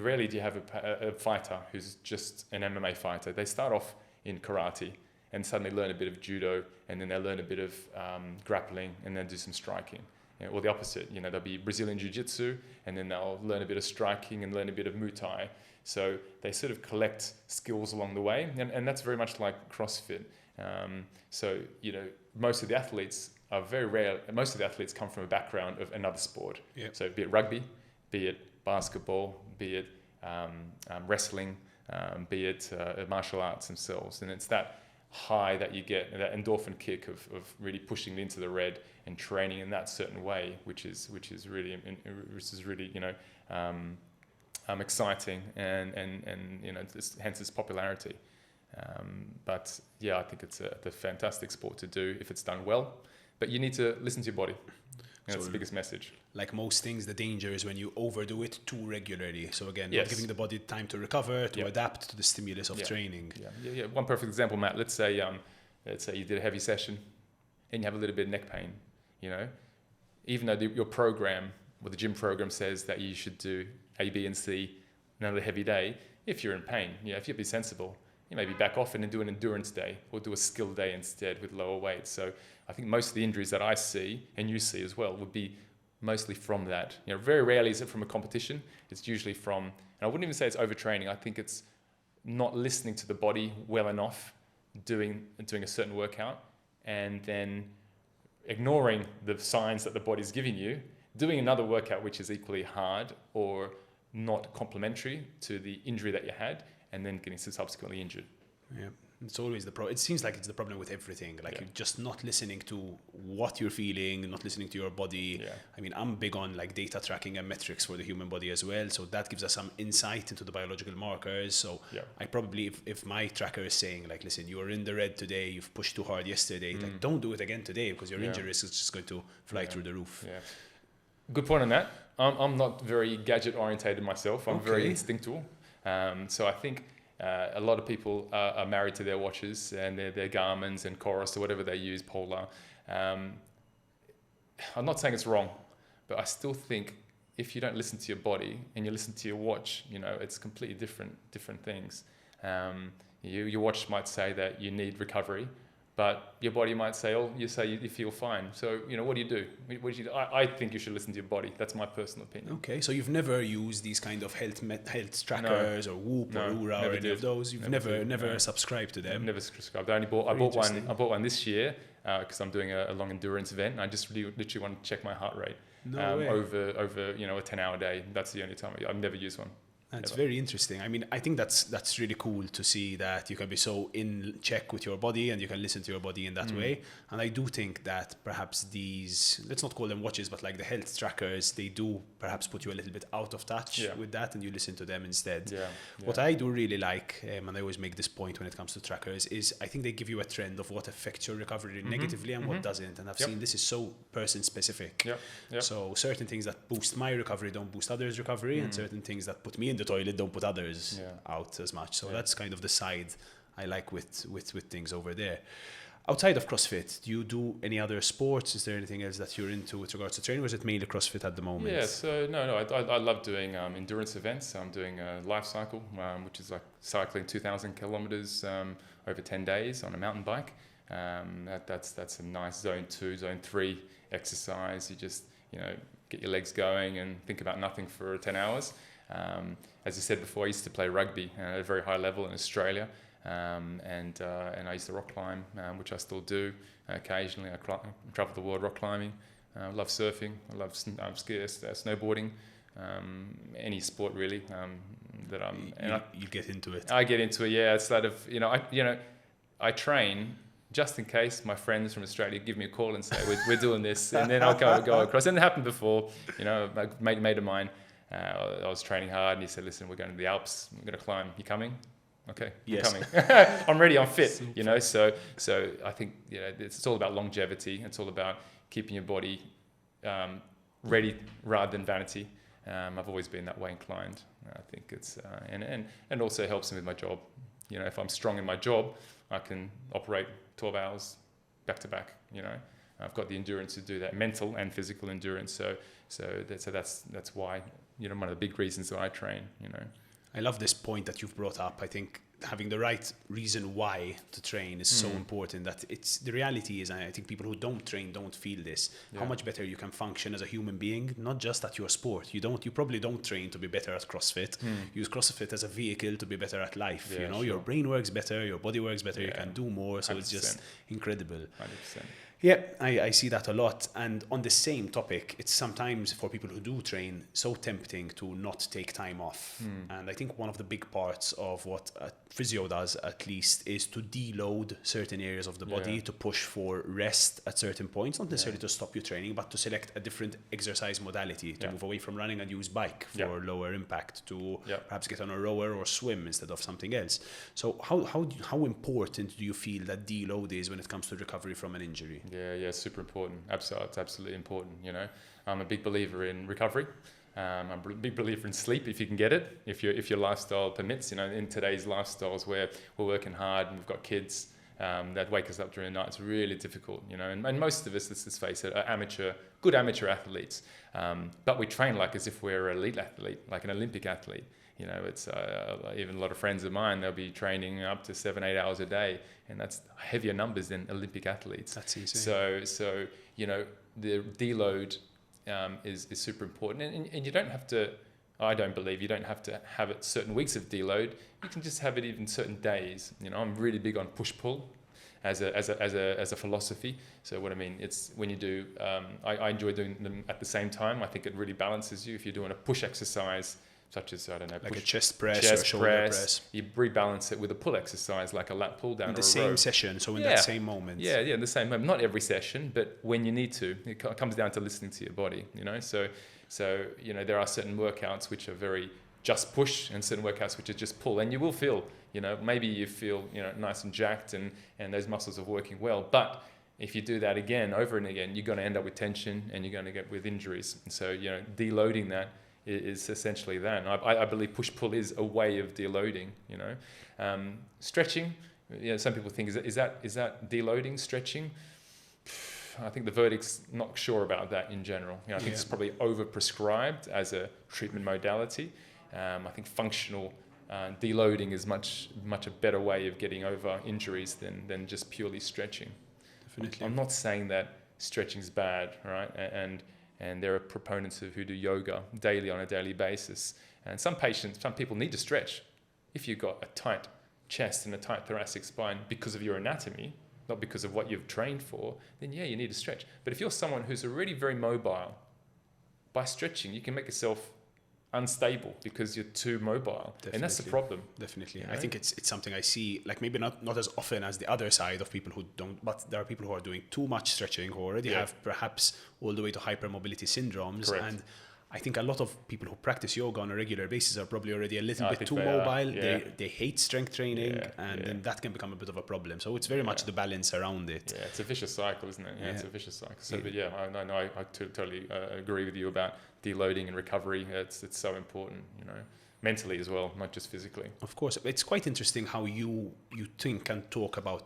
rarely do you have a fighter who's just an MMA fighter. They start off in karate and suddenly learn a bit of judo, and then they learn a bit of grappling, and then do some striking. Or the opposite, there'll be Brazilian Jiu-Jitsu, and then they'll learn a bit of striking and learn a bit of Muay Thai. So they sort of collect skills along the way, and that's very much like CrossFit. So, most of the athletes are very rare. Most of the athletes come from a background of another sport. Yep. So be it rugby, be it basketball, be it wrestling, be it martial arts themselves. And it's that high that you get, that endorphin kick of really pushing into the red and training in that certain way, which is really exciting and hence its popularity. But yeah, I think it's a fantastic sport to do if it's done well. But you need to listen to your body. That's the biggest message. Like most things, the danger is when you overdo it too regularly. So again, not giving the body time to recover, to adapt to the stimulus of training. Yeah. One perfect example, Matt. Let's say you did a heavy session and you have a little bit of neck pain. you know, even though your program or the gym program says that you should do A, B, and C another heavy day, if you're in pain, if you'd be sensible, you maybe back off and do an endurance day or do a skill day instead with lower weight. So I think most of the injuries that I see and you see as well would be mostly from that. Very rarely is it from a competition. It's usually from, and I wouldn't even say it's overtraining. I think it's not listening to the body well enough, doing a certain workout, and then ignoring the signs that the body's giving you, doing another workout which is equally hard or not complementary to the injury that you had, and then getting subsequently injured. Yeah, it's always it seems like it's the problem with everything. Like you're just not listening to what you're feeling, not listening to your body. Yeah. I mean, I'm big on like data tracking and metrics for the human body as well. So that gives us some insight into the biological markers. So I probably, if my tracker is saying like, listen, you were in the red today, you've pushed too hard yesterday, like don't do it again today because your injury risk is just going to fly through the roof. Yeah. Good point on that. I'm not very gadget orientated myself. I'm very instinctual. So I think a lot of people are married to their watches and their Garmin's and Chorus or whatever they use, Polar. I'm not saying it's wrong, but I still think if you don't listen to your body and you listen to your watch, it's completely different things. Your watch might say that you need recovery, but your body might say, you feel fine. So, what do you do? I think you should listen to your body. That's my personal opinion. Okay, so you've never used these kind of health trackers or Whoop or Oura or any of those? You've never subscribed to them? Never subscribed. I bought one this year because I'm doing a long endurance event. And I just literally want to check my heart rate over a 10-hour day. That's the only time. I've never used one. That's very interesting. I mean, I think that's really cool to see that you can be so in check with your body and you can listen to your body in that way. And I do think that perhaps these, let's not call them watches, but like the health trackers, they do perhaps put you a little bit out of touch with that and you listen to them instead. What I do really like, and I always make this point when it comes to trackers, is I think they give you a trend of what affects your recovery negatively and what doesn't. And I've seen this is so person specific. So certain things that boost my recovery don't boost others' recovery, and certain things that put me in the toilet don't put others out as much. So that's kind of the side I like with things over there. Outside of CrossFit, do you do any other sports? Is there anything else that you're into with regards to training, or is it mainly CrossFit at the moment? Yeah, so I love doing endurance events. I'm doing a life cycle, which is like cycling 2,000 kilometers over 10 days on a mountain bike. That's a nice zone 2, zone 3 exercise. You just get your legs going and think about nothing for 10 hours. As I said before, I used to play rugby at a very high level in Australia, and I used to rock climb, which I still do occasionally. I travel the world rock climbing. I love surfing. I love snowboarding. Any sport really that I'm. You get into it. I get into it. Yeah, it's sort of I train just in case my friends from Australia give me a call and say we're doing this, and then I'll go across. And it happened before. A mate of mine. I was training hard, and he said, "Listen, we're going to the Alps. We're going to climb. You coming?" Okay, yes. I'm coming. I'm ready. I'm fit. Super. So I think it's all about longevity. It's all about keeping your body ready rather than vanity. I've always been that way inclined. I think it's and also helps me with my job. If I'm strong in my job, I can operate 12 hours back to back. I've got the endurance to do that, mental and physical endurance. So that's why one of the big reasons that I train. I love this point that you've brought up. I think having the right reason why to train is so important. That it's the reality is, I think people who don't train don't feel this. How much better you can function as a human being, not just at your sport. You probably don't train to be better at CrossFit. Use CrossFit as a vehicle to be better at life. Your brain works better, your body works better, you can do more. So 100%. It's just incredible. 100%. Yeah, I see that a lot. And on the same topic, it's sometimes for people who do train so tempting to not take time off. And I think one of the big parts of what a physio does, at least, is to deload certain areas of the body, to push for rest at certain points, not necessarily to stop your training, but to select a different exercise modality, to move away from running and use bike for lower impact, to perhaps get on a rower or swim instead of something else. So how important do you feel that deload is when it comes to recovery from an injury? Yeah, super important. Absolutely, it's absolutely important. I'm a big believer in recovery. I'm a big believer in sleep if you can get it, if your lifestyle permits. In today's lifestyles where we're working hard and we've got kids, that wake us up during the night. It's really difficult, you know. And most of us, let's face it, are good amateur athletes. But we train like as if we're an elite athlete, like an Olympic athlete. You know, it's even a lot of friends of mine, they'll be training up to 7-8 hours a day, and that's heavier numbers than Olympic athletes. That's insane. So you know, the deload is super important, and you don't have to. I don't believe you don't have to have it certain weeks of deload. You can just have it even certain days. You know, I'm really big on push-pull as a philosophy. So what I mean, it's when you do, I enjoy doing them at the same time. I think it really balances you. If you're doing a push exercise, such as, I don't know, like a chest press or shoulder press. You rebalance it with a pull exercise, like a lat pull down in or the a same row. session, so in that same moment. Yeah, in the same moment. Not every session, but when you need to. It comes down to listening to your body, you know. So you know, there are certain workouts which are very just push and certain workouts which are just pull. And you will feel, you know, maybe you feel, you know, nice and jacked and those muscles are working well. But if you do that again, over and again, you're going to end up with tension and you're going to get with injuries. And so, you know, deloading that is essentially that. And I believe push-pull is a way of deloading, you know. Stretching, you know, some people think, is that deloading, stretching? I think the verdict's not sure about that in general. You know, I think it's probably overprescribed as a treatment modality. I think functional deloading is much a better way of getting over injuries than just purely stretching. Definitely. I'm not saying that stretching's bad, right? And there are proponents who do yoga daily on a daily basis. And some people need to stretch. If you've got a tight chest and a tight thoracic spine because of your anatomy, not because of what you've trained for, then you need to stretch. But if you're someone who's already very mobile, by stretching, you can make yourself unstable because you're too mobile. Definitely. And that's the problem. Definitely. You know? I think it's something I see, like maybe not as often as the other side of people who don't, but there are people who are doing too much stretching, who already have perhaps all the way to hypermobility syndromes. Correct. And I think a lot of people who practice yoga on a regular basis are probably already a little bit too mobile. They hate strength training, and then that can become a bit of a problem. So it's very much the balance around it. Yeah, it's a vicious cycle, isn't it? Yeah, it's a vicious cycle. So, but I totally agree with you about deloading and recovery. It's so important, you know, mentally as well, not just physically. Of course, it's quite interesting how you think and talk about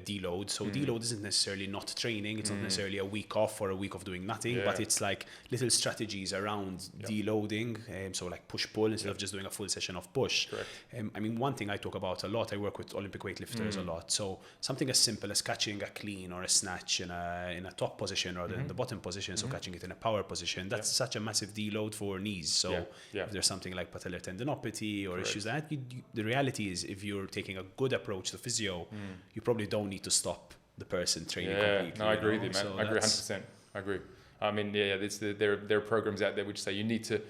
deload. So deload isn't necessarily not training. It's not necessarily a week off or a week of doing nothing, but it's like little strategies around deloading. So like push-pull instead of just doing a full session of push. I mean, one thing I talk about a lot, I work with Olympic weightlifters a lot. So something as simple as catching a clean or a snatch in a top position rather than the bottom position. So catching it in a power position, that's such a massive deload for knees. So if there's something like patellar tendinopathy or issues like that, the reality is if you're taking a good approach to physio, you probably don't need to stop the person training completely. No, I agree with you, man. So I agree 100%. I agree. I mean, there are programs out there which say you need to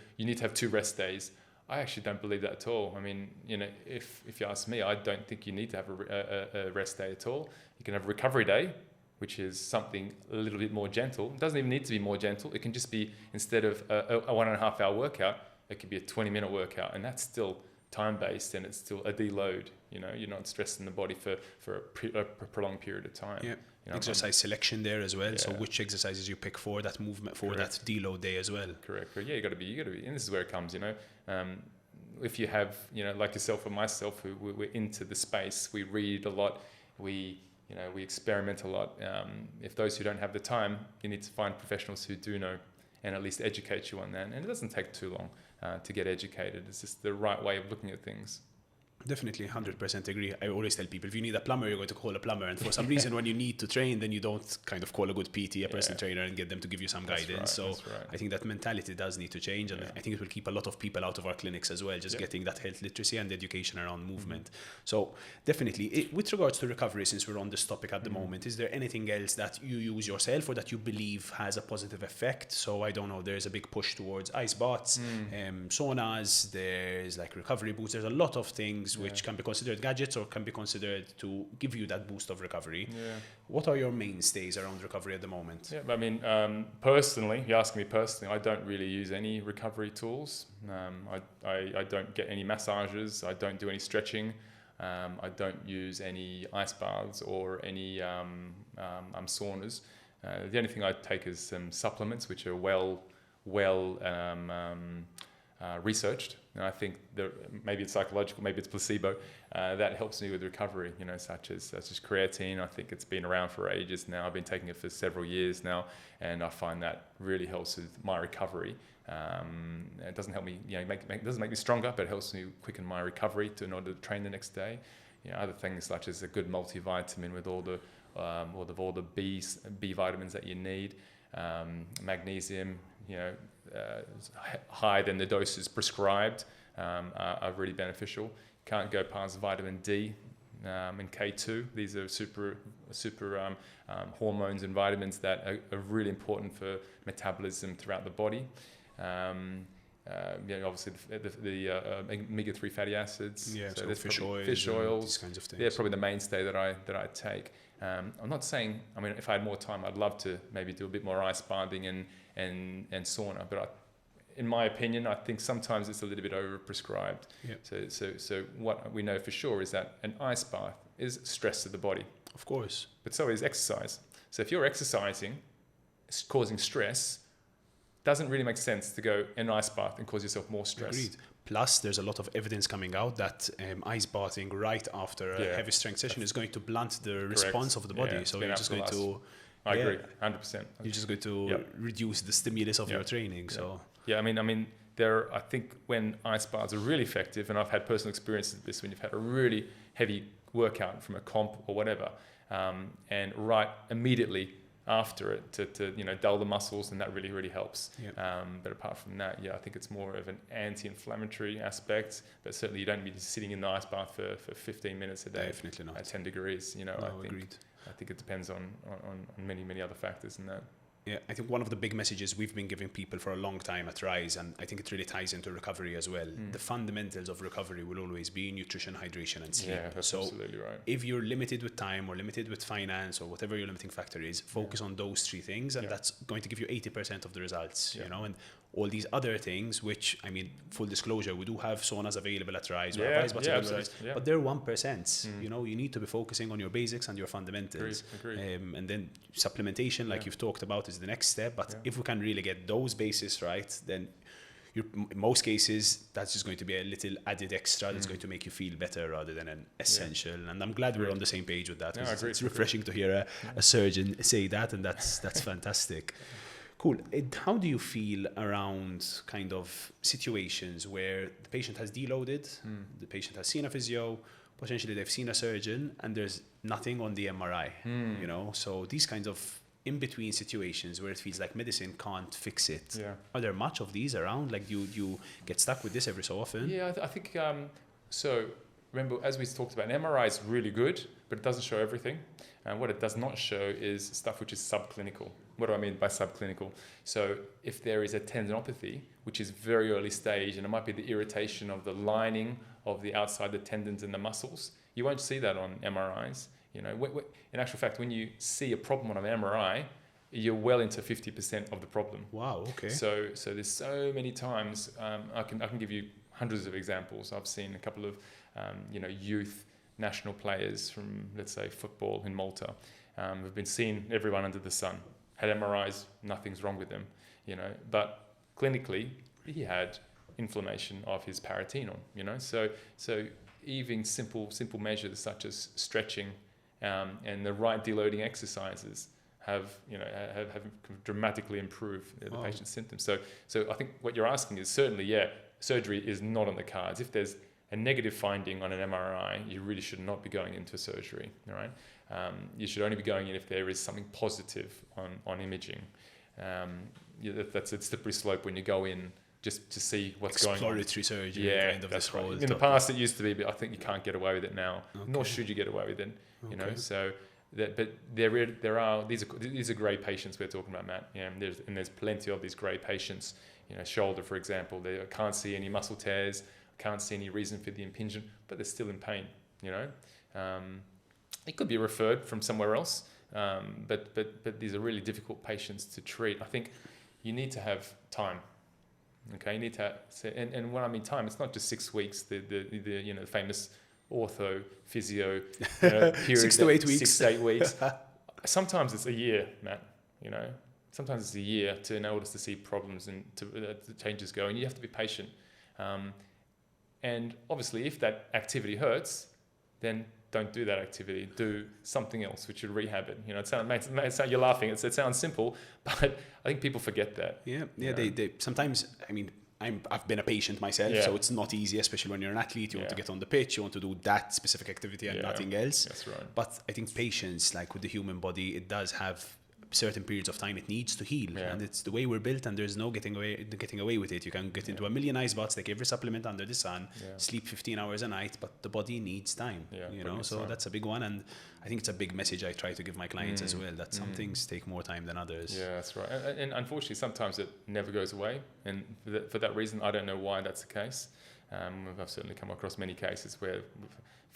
have 2 rest days. I actually don't believe that at all. I mean, you know, if you ask me, I don't think you need to have a rest day at all. You can have a recovery day, which is something a little bit more gentle. It doesn't even need to be more gentle. It can just be, instead of a 1.5 hour workout, it could be a 20-minute workout, and that's still time-based, and it's still a deload. You know, you're not stressing the body for a prolonged period of time. Yeah. You know, exercise selection there as well. So which exercises you pick for that movement, for that deload day as well. Correct. Yeah, you got to be, and this is where it comes. You know, if you have, you know, like yourself or myself, who we're into the space, we read a lot, we experiment a lot. If those who don't have the time, you need to find professionals who do know, and at least educate you on that. And it doesn't take too long to get educated. It's just the right way of looking at things. Definitely, 100% agree. I always tell people, if you need a plumber, you're going to call a plumber. And for some reason, when you need to train, then you don't kind of call a good PT, a personal trainer, and get them to give you some guidance. Right, so I think that mentality does need to change. And I think it will keep a lot of people out of our clinics as well, just getting that health literacy and education around movement. So definitely, with regards to recovery, since we're on this topic at the moment, is there anything else that you use yourself or that you believe has a positive effect? So I don't know, there's a big push towards ice baths, saunas, there's like recovery boots. There's a lot of things which can be considered gadgets or can be considered to give you that boost of recovery. What are your mainstays around recovery at the moment? I mean, personally, you ask me personally, I don't really use any recovery tools. I don't get any massages. I don't do any stretching. I don't use any ice baths or any saunas. The only thing I take is some supplements which are well researched, and I think maybe it's psychological, maybe it's placebo, that helps me with recovery, such as creatine. I think it's been around for ages now. I've been taking it for several years now, and I find that really helps with my recovery. It doesn't help me, it doesn't make me stronger, but it helps me quicken my recovery in order to train the next day. Other things such as a good multivitamin with all the B vitamins that you need, magnesium, higher than the doses prescribed, are really beneficial. Can't go past vitamin D and K2. These are super hormones and vitamins that are really important for metabolism throughout the body. Obviously the omega-3 fatty acids. Yeah, so fish oils, these kinds of things. They're probably the mainstay that I take. I'm not saying, if I had more time, I'd love to maybe do a bit more ice bathing and sauna, but in my opinion, I think sometimes it's a little bit overprescribed. Yep. So what we know for sure is that an ice bath is stress to the body. Of course. But so is exercise. So if you're exercising, it's causing stress, doesn't really make sense to go in an ice bath and cause yourself more stress. Agreed. Plus, there's a lot of evidence coming out that ice bathing right after a heavy strength session is going to blunt the response of the body. Yeah, so you're just going to... I agree, 100%. You're just going to reduce the stimulus of your training. So I think when ice baths are really effective, and I've had personal experiences with this, when you've had a really heavy workout from a comp or whatever, and right immediately after it to dull the muscles, and that really, really helps. Yep. But apart from that, I think it's more of an anti-inflammatory aspect, but certainly you don't need to be sitting in the ice bath for 15 minutes a day. Definitely not. At 10 degrees, Agreed. I think it depends on many, many other factors in that. Yeah, I think one of the big messages we've been giving people for a long time at Rise, and I think it really ties into recovery as well. The fundamentals of recovery will always be nutrition, hydration, and sleep. Yeah, that's absolutely right. If you're limited with time or limited with finance or whatever your limiting factor is, focus on those three things, and that's going to give you 80% of the results, and all these other things, which, full disclosure, we do have saunas available at Rise, but they're 1%. You need to be focusing on your basics and your fundamentals. Agreed. And then supplementation, like you've talked about, is the next step. But if we can really get those bases right, then in most cases, that's just going to be a little added extra that's going to make you feel better rather than an essential. And I'm glad we're on the same page with that. It's refreshing to hear a surgeon say that, and that's fantastic. Cool. How do you feel around kind of situations where the patient has deloaded, the patient has seen a physio, potentially they've seen a surgeon, and there's nothing on the MRI, So these kinds of in-between situations where it feels like medicine can't fix it. Yeah. Are there much of these around? Like, you get stuck with this every so often? Yeah, I think, so remember, as we talked about, an MRI is really good, but it doesn't show everything. And what it does not show is stuff which is subclinical. What do I mean by subclinical? So if there is a tendinopathy, which is very early stage, and it might be the irritation of the lining of the outside the tendons and the muscles, you won't see that on MRIs. In actual fact, when you see a problem on an MRI, you're well into 50% of the problem. Wow. Okay. So there's so many times. I can give you hundreds of examples. I've seen a couple of youth national players from, let's say, football in Malta, have been seeing everyone under the sun. Had MRIs, nothing's wrong with them, But clinically, he had inflammation of his paratenon, So even simple measures such as stretching and the right deloading exercises have dramatically improved the patient's symptoms. So I think what you're asking is certainly, surgery is not on the cards. If there's a negative finding on an MRI, you really should not be going into surgery, all right? You should only be going in if there is something positive on imaging. That's a slippery slope when you go in just to see what's going on. Exploratory surgery, kind of that's this right. whole In the past it used to be, but I think you can't get away with it now, nor should you get away with it, So, but there are these are grey patients we're talking about, Matt. And there's plenty of these grey patients. Shoulder, for example, they can't see any muscle tears, can't see any reason for the impingement, but they're still in pain. It could be referred from somewhere else, but these are really difficult patients to treat. I think you need to have time. Okay, you need to and when I mean time, it's not just 6 weeks. The famous ortho physio period, 6 to 8 weeks. 6 to 8 weeks. Sometimes it's a year, Matt. Sometimes it's a year in order to see problems and to changes go, and you have to be patient. And obviously, if that activity hurts, then don't do that activity. Do something else, which would rehab it. You know, you're laughing. It sounds simple, but I think people forget that. Yeah. They sometimes. I mean, I've been a patient myself, so it's not easy, especially when you're an athlete. You want to get on the pitch, you want to do that specific activity and nothing else. That's right. But I think patience, like with the human body, it does have certain periods of time it needs to heal, and it's the way we're built, and there's no getting away with it. You can get into a million ice baths, take every supplement under the sun, sleep 15 hours a night, but the body needs time. You know, so that's a big one, and I think it's a big message I try to give my clients as well, that some things take more time than others. Yeah, that's right. And unfortunately, sometimes it never goes away, and for that reason, I don't know why that's the case. I've certainly come across many cases where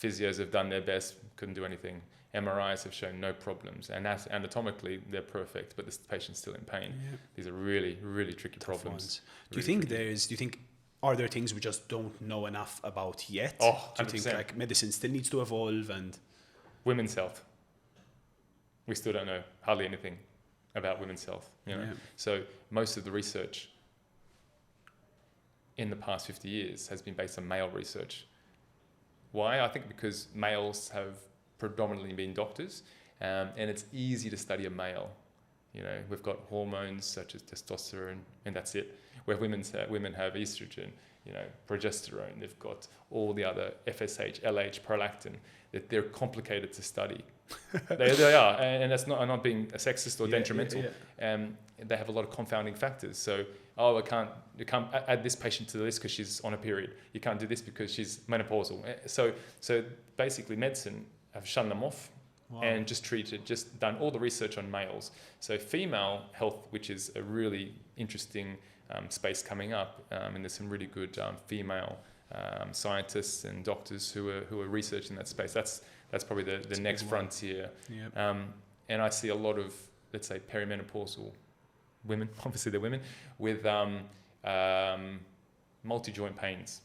physios have done their best, couldn't do anything. MRIs have shown no problems, and anatomically they're perfect, but the patient's still in pain. These are really, really tricky Tough problems. Really are there things we just don't know enough about yet? Oh, 100%. Do you think like medicine still needs to evolve? And women's health, we still don't know hardly anything about women's health. You know? So most of the research in the past 50 years has been based on male research. Why? I think because males have predominantly been doctors, and it's easy to study a male. You know, we've got hormones such as testosterone, and that's it. Where women have estrogen, you know, progesterone. They've got all the other FSH, LH, prolactin. That they're complicated to study. they are, and that's not. I'm not being a sexist or detrimental. They have a lot of confounding factors. So, you can't add this patient to the list because she's on a period. You can't do this because she's menopausal. So basically, medicine have shunned them off and just done all the research on males. So female health, which is a really interesting space coming up, and there's some really good female scientists and doctors who are researching that space. That's probably the next frontier. And I see a lot of, let's say, perimenopausal women, obviously they're women, with multi-joint pains,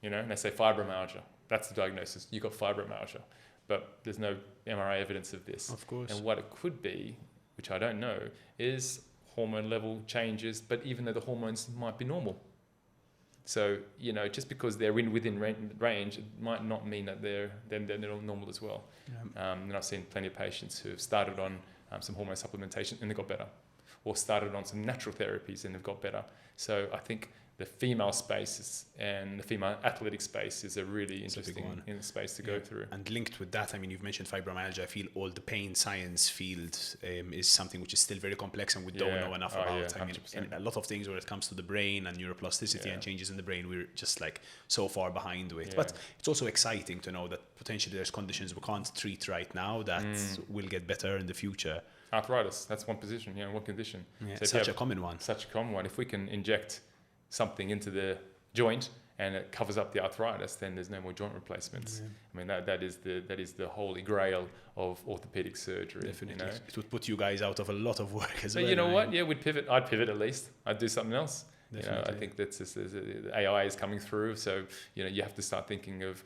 you know, and they say fibromyalgia. That's the diagnosis. You've got fibromyalgia, but there's no MRI evidence of this. Of course. And what it could be, which I don't know, is hormone level changes, but even though the hormones might be normal. So, you know, just because they're within range, it might not mean that they're normal as well. And I've seen plenty of patients who have started on some hormone supplementation and they got better, or started on some natural therapies and they've got better. So I think the female space and the female athletic space is a really interesting space to go through. And linked with that, I mean, you've mentioned fibromyalgia. I feel all the pain science field is something which is still very complex and we don't know enough about. I mean, and a lot of things when it comes to the brain and neuroplasticity and changes in the brain, we're just like so far behind with. But it's also exciting to know that potentially there's conditions we can't treat right now that will get better in the future. Arthritis, that's one condition. So such a common one. Such a common one. If we can inject something into the joint and it covers up the arthritis, then there's no more joint replacements. I mean, that is the holy grail of orthopaedic surgery. Definitely. You know? It would put you guys out of a lot of work as well. But you know what? Yeah, we'd pivot. I'd pivot at least. I'd do something else. Definitely. You know, I think that's just, AI is coming through, so you know you have to start thinking of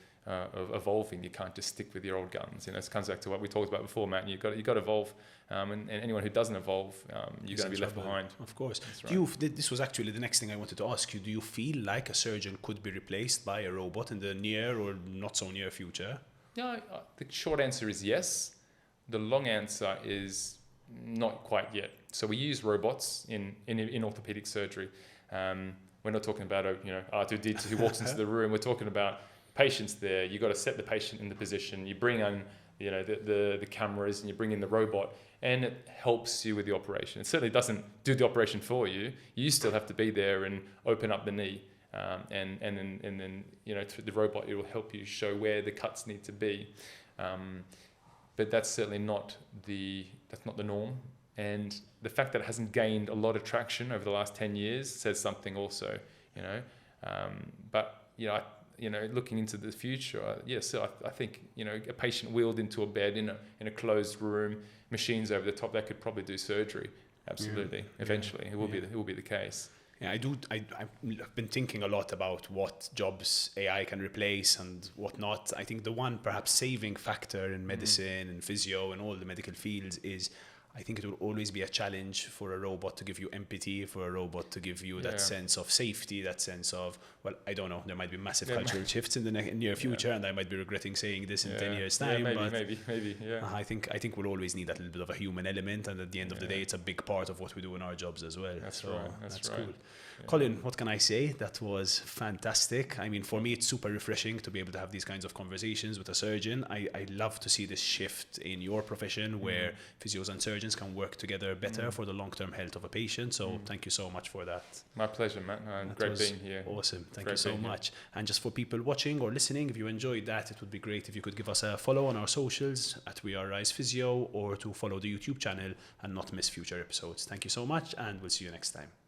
evolving. You can't just stick with your old guns. You know, it comes back to what we talked about before, Matt. You've got to evolve, and anyone who doesn't evolve, you're going to be left behind. Of course. Right. This was actually the next thing I wanted to ask you. Do you feel like a surgeon could be replaced by a robot in the near or not so near future? Yeah, the short answer is yes. The long answer is not quite yet. So we use robots in orthopedic surgery. We're not talking about R2D2 who walks into the room. We're talking about patients there. You've got to set the patient in the position. You bring on the cameras and you bring in the robot, and it helps you with the operation. It certainly doesn't do the operation for you. You still have to be there and open up the knee, and then through the robot it will help you show where the cuts need to be. But that's certainly not the norm. And the fact that it hasn't gained a lot of traction over the last 10 years says something also, looking into the future, I think, a patient wheeled into a bed in a closed room, machines over the top, that could probably do surgery. Absolutely. Eventually, it will be the case. Yeah, I've been thinking a lot about what jobs AI can replace and what not. I think the one perhaps saving factor in medicine and physio and all the medical fields is I think it will always be a challenge for a robot to give you empathy, for a robot to give you that sense of safety, that sense of, well, I don't know, there might be massive cultural shifts in the near future, and I might be regretting saying this in 10 years' time. Maybe, yeah. I think we'll always need that little bit of a human element, and at the end of the day, it's a big part of what we do in our jobs as well. That's right. That's right. Cool. Yeah. Colin, what can I say? That was fantastic. I mean, for me, it's super refreshing to be able to have these kinds of conversations with a surgeon. I love to see this shift in your profession where physios and surgeons can work together better for the long-term health of a patient. So thank you so much for that. My pleasure, Matt. Great being here. Awesome. Thank you so much. And just for people watching or listening, if you enjoyed that, it would be great if you could give us a follow on our socials at We Are Rise Physio, or to follow the YouTube channel and not miss future episodes. Thank you so much, and we'll see you next time.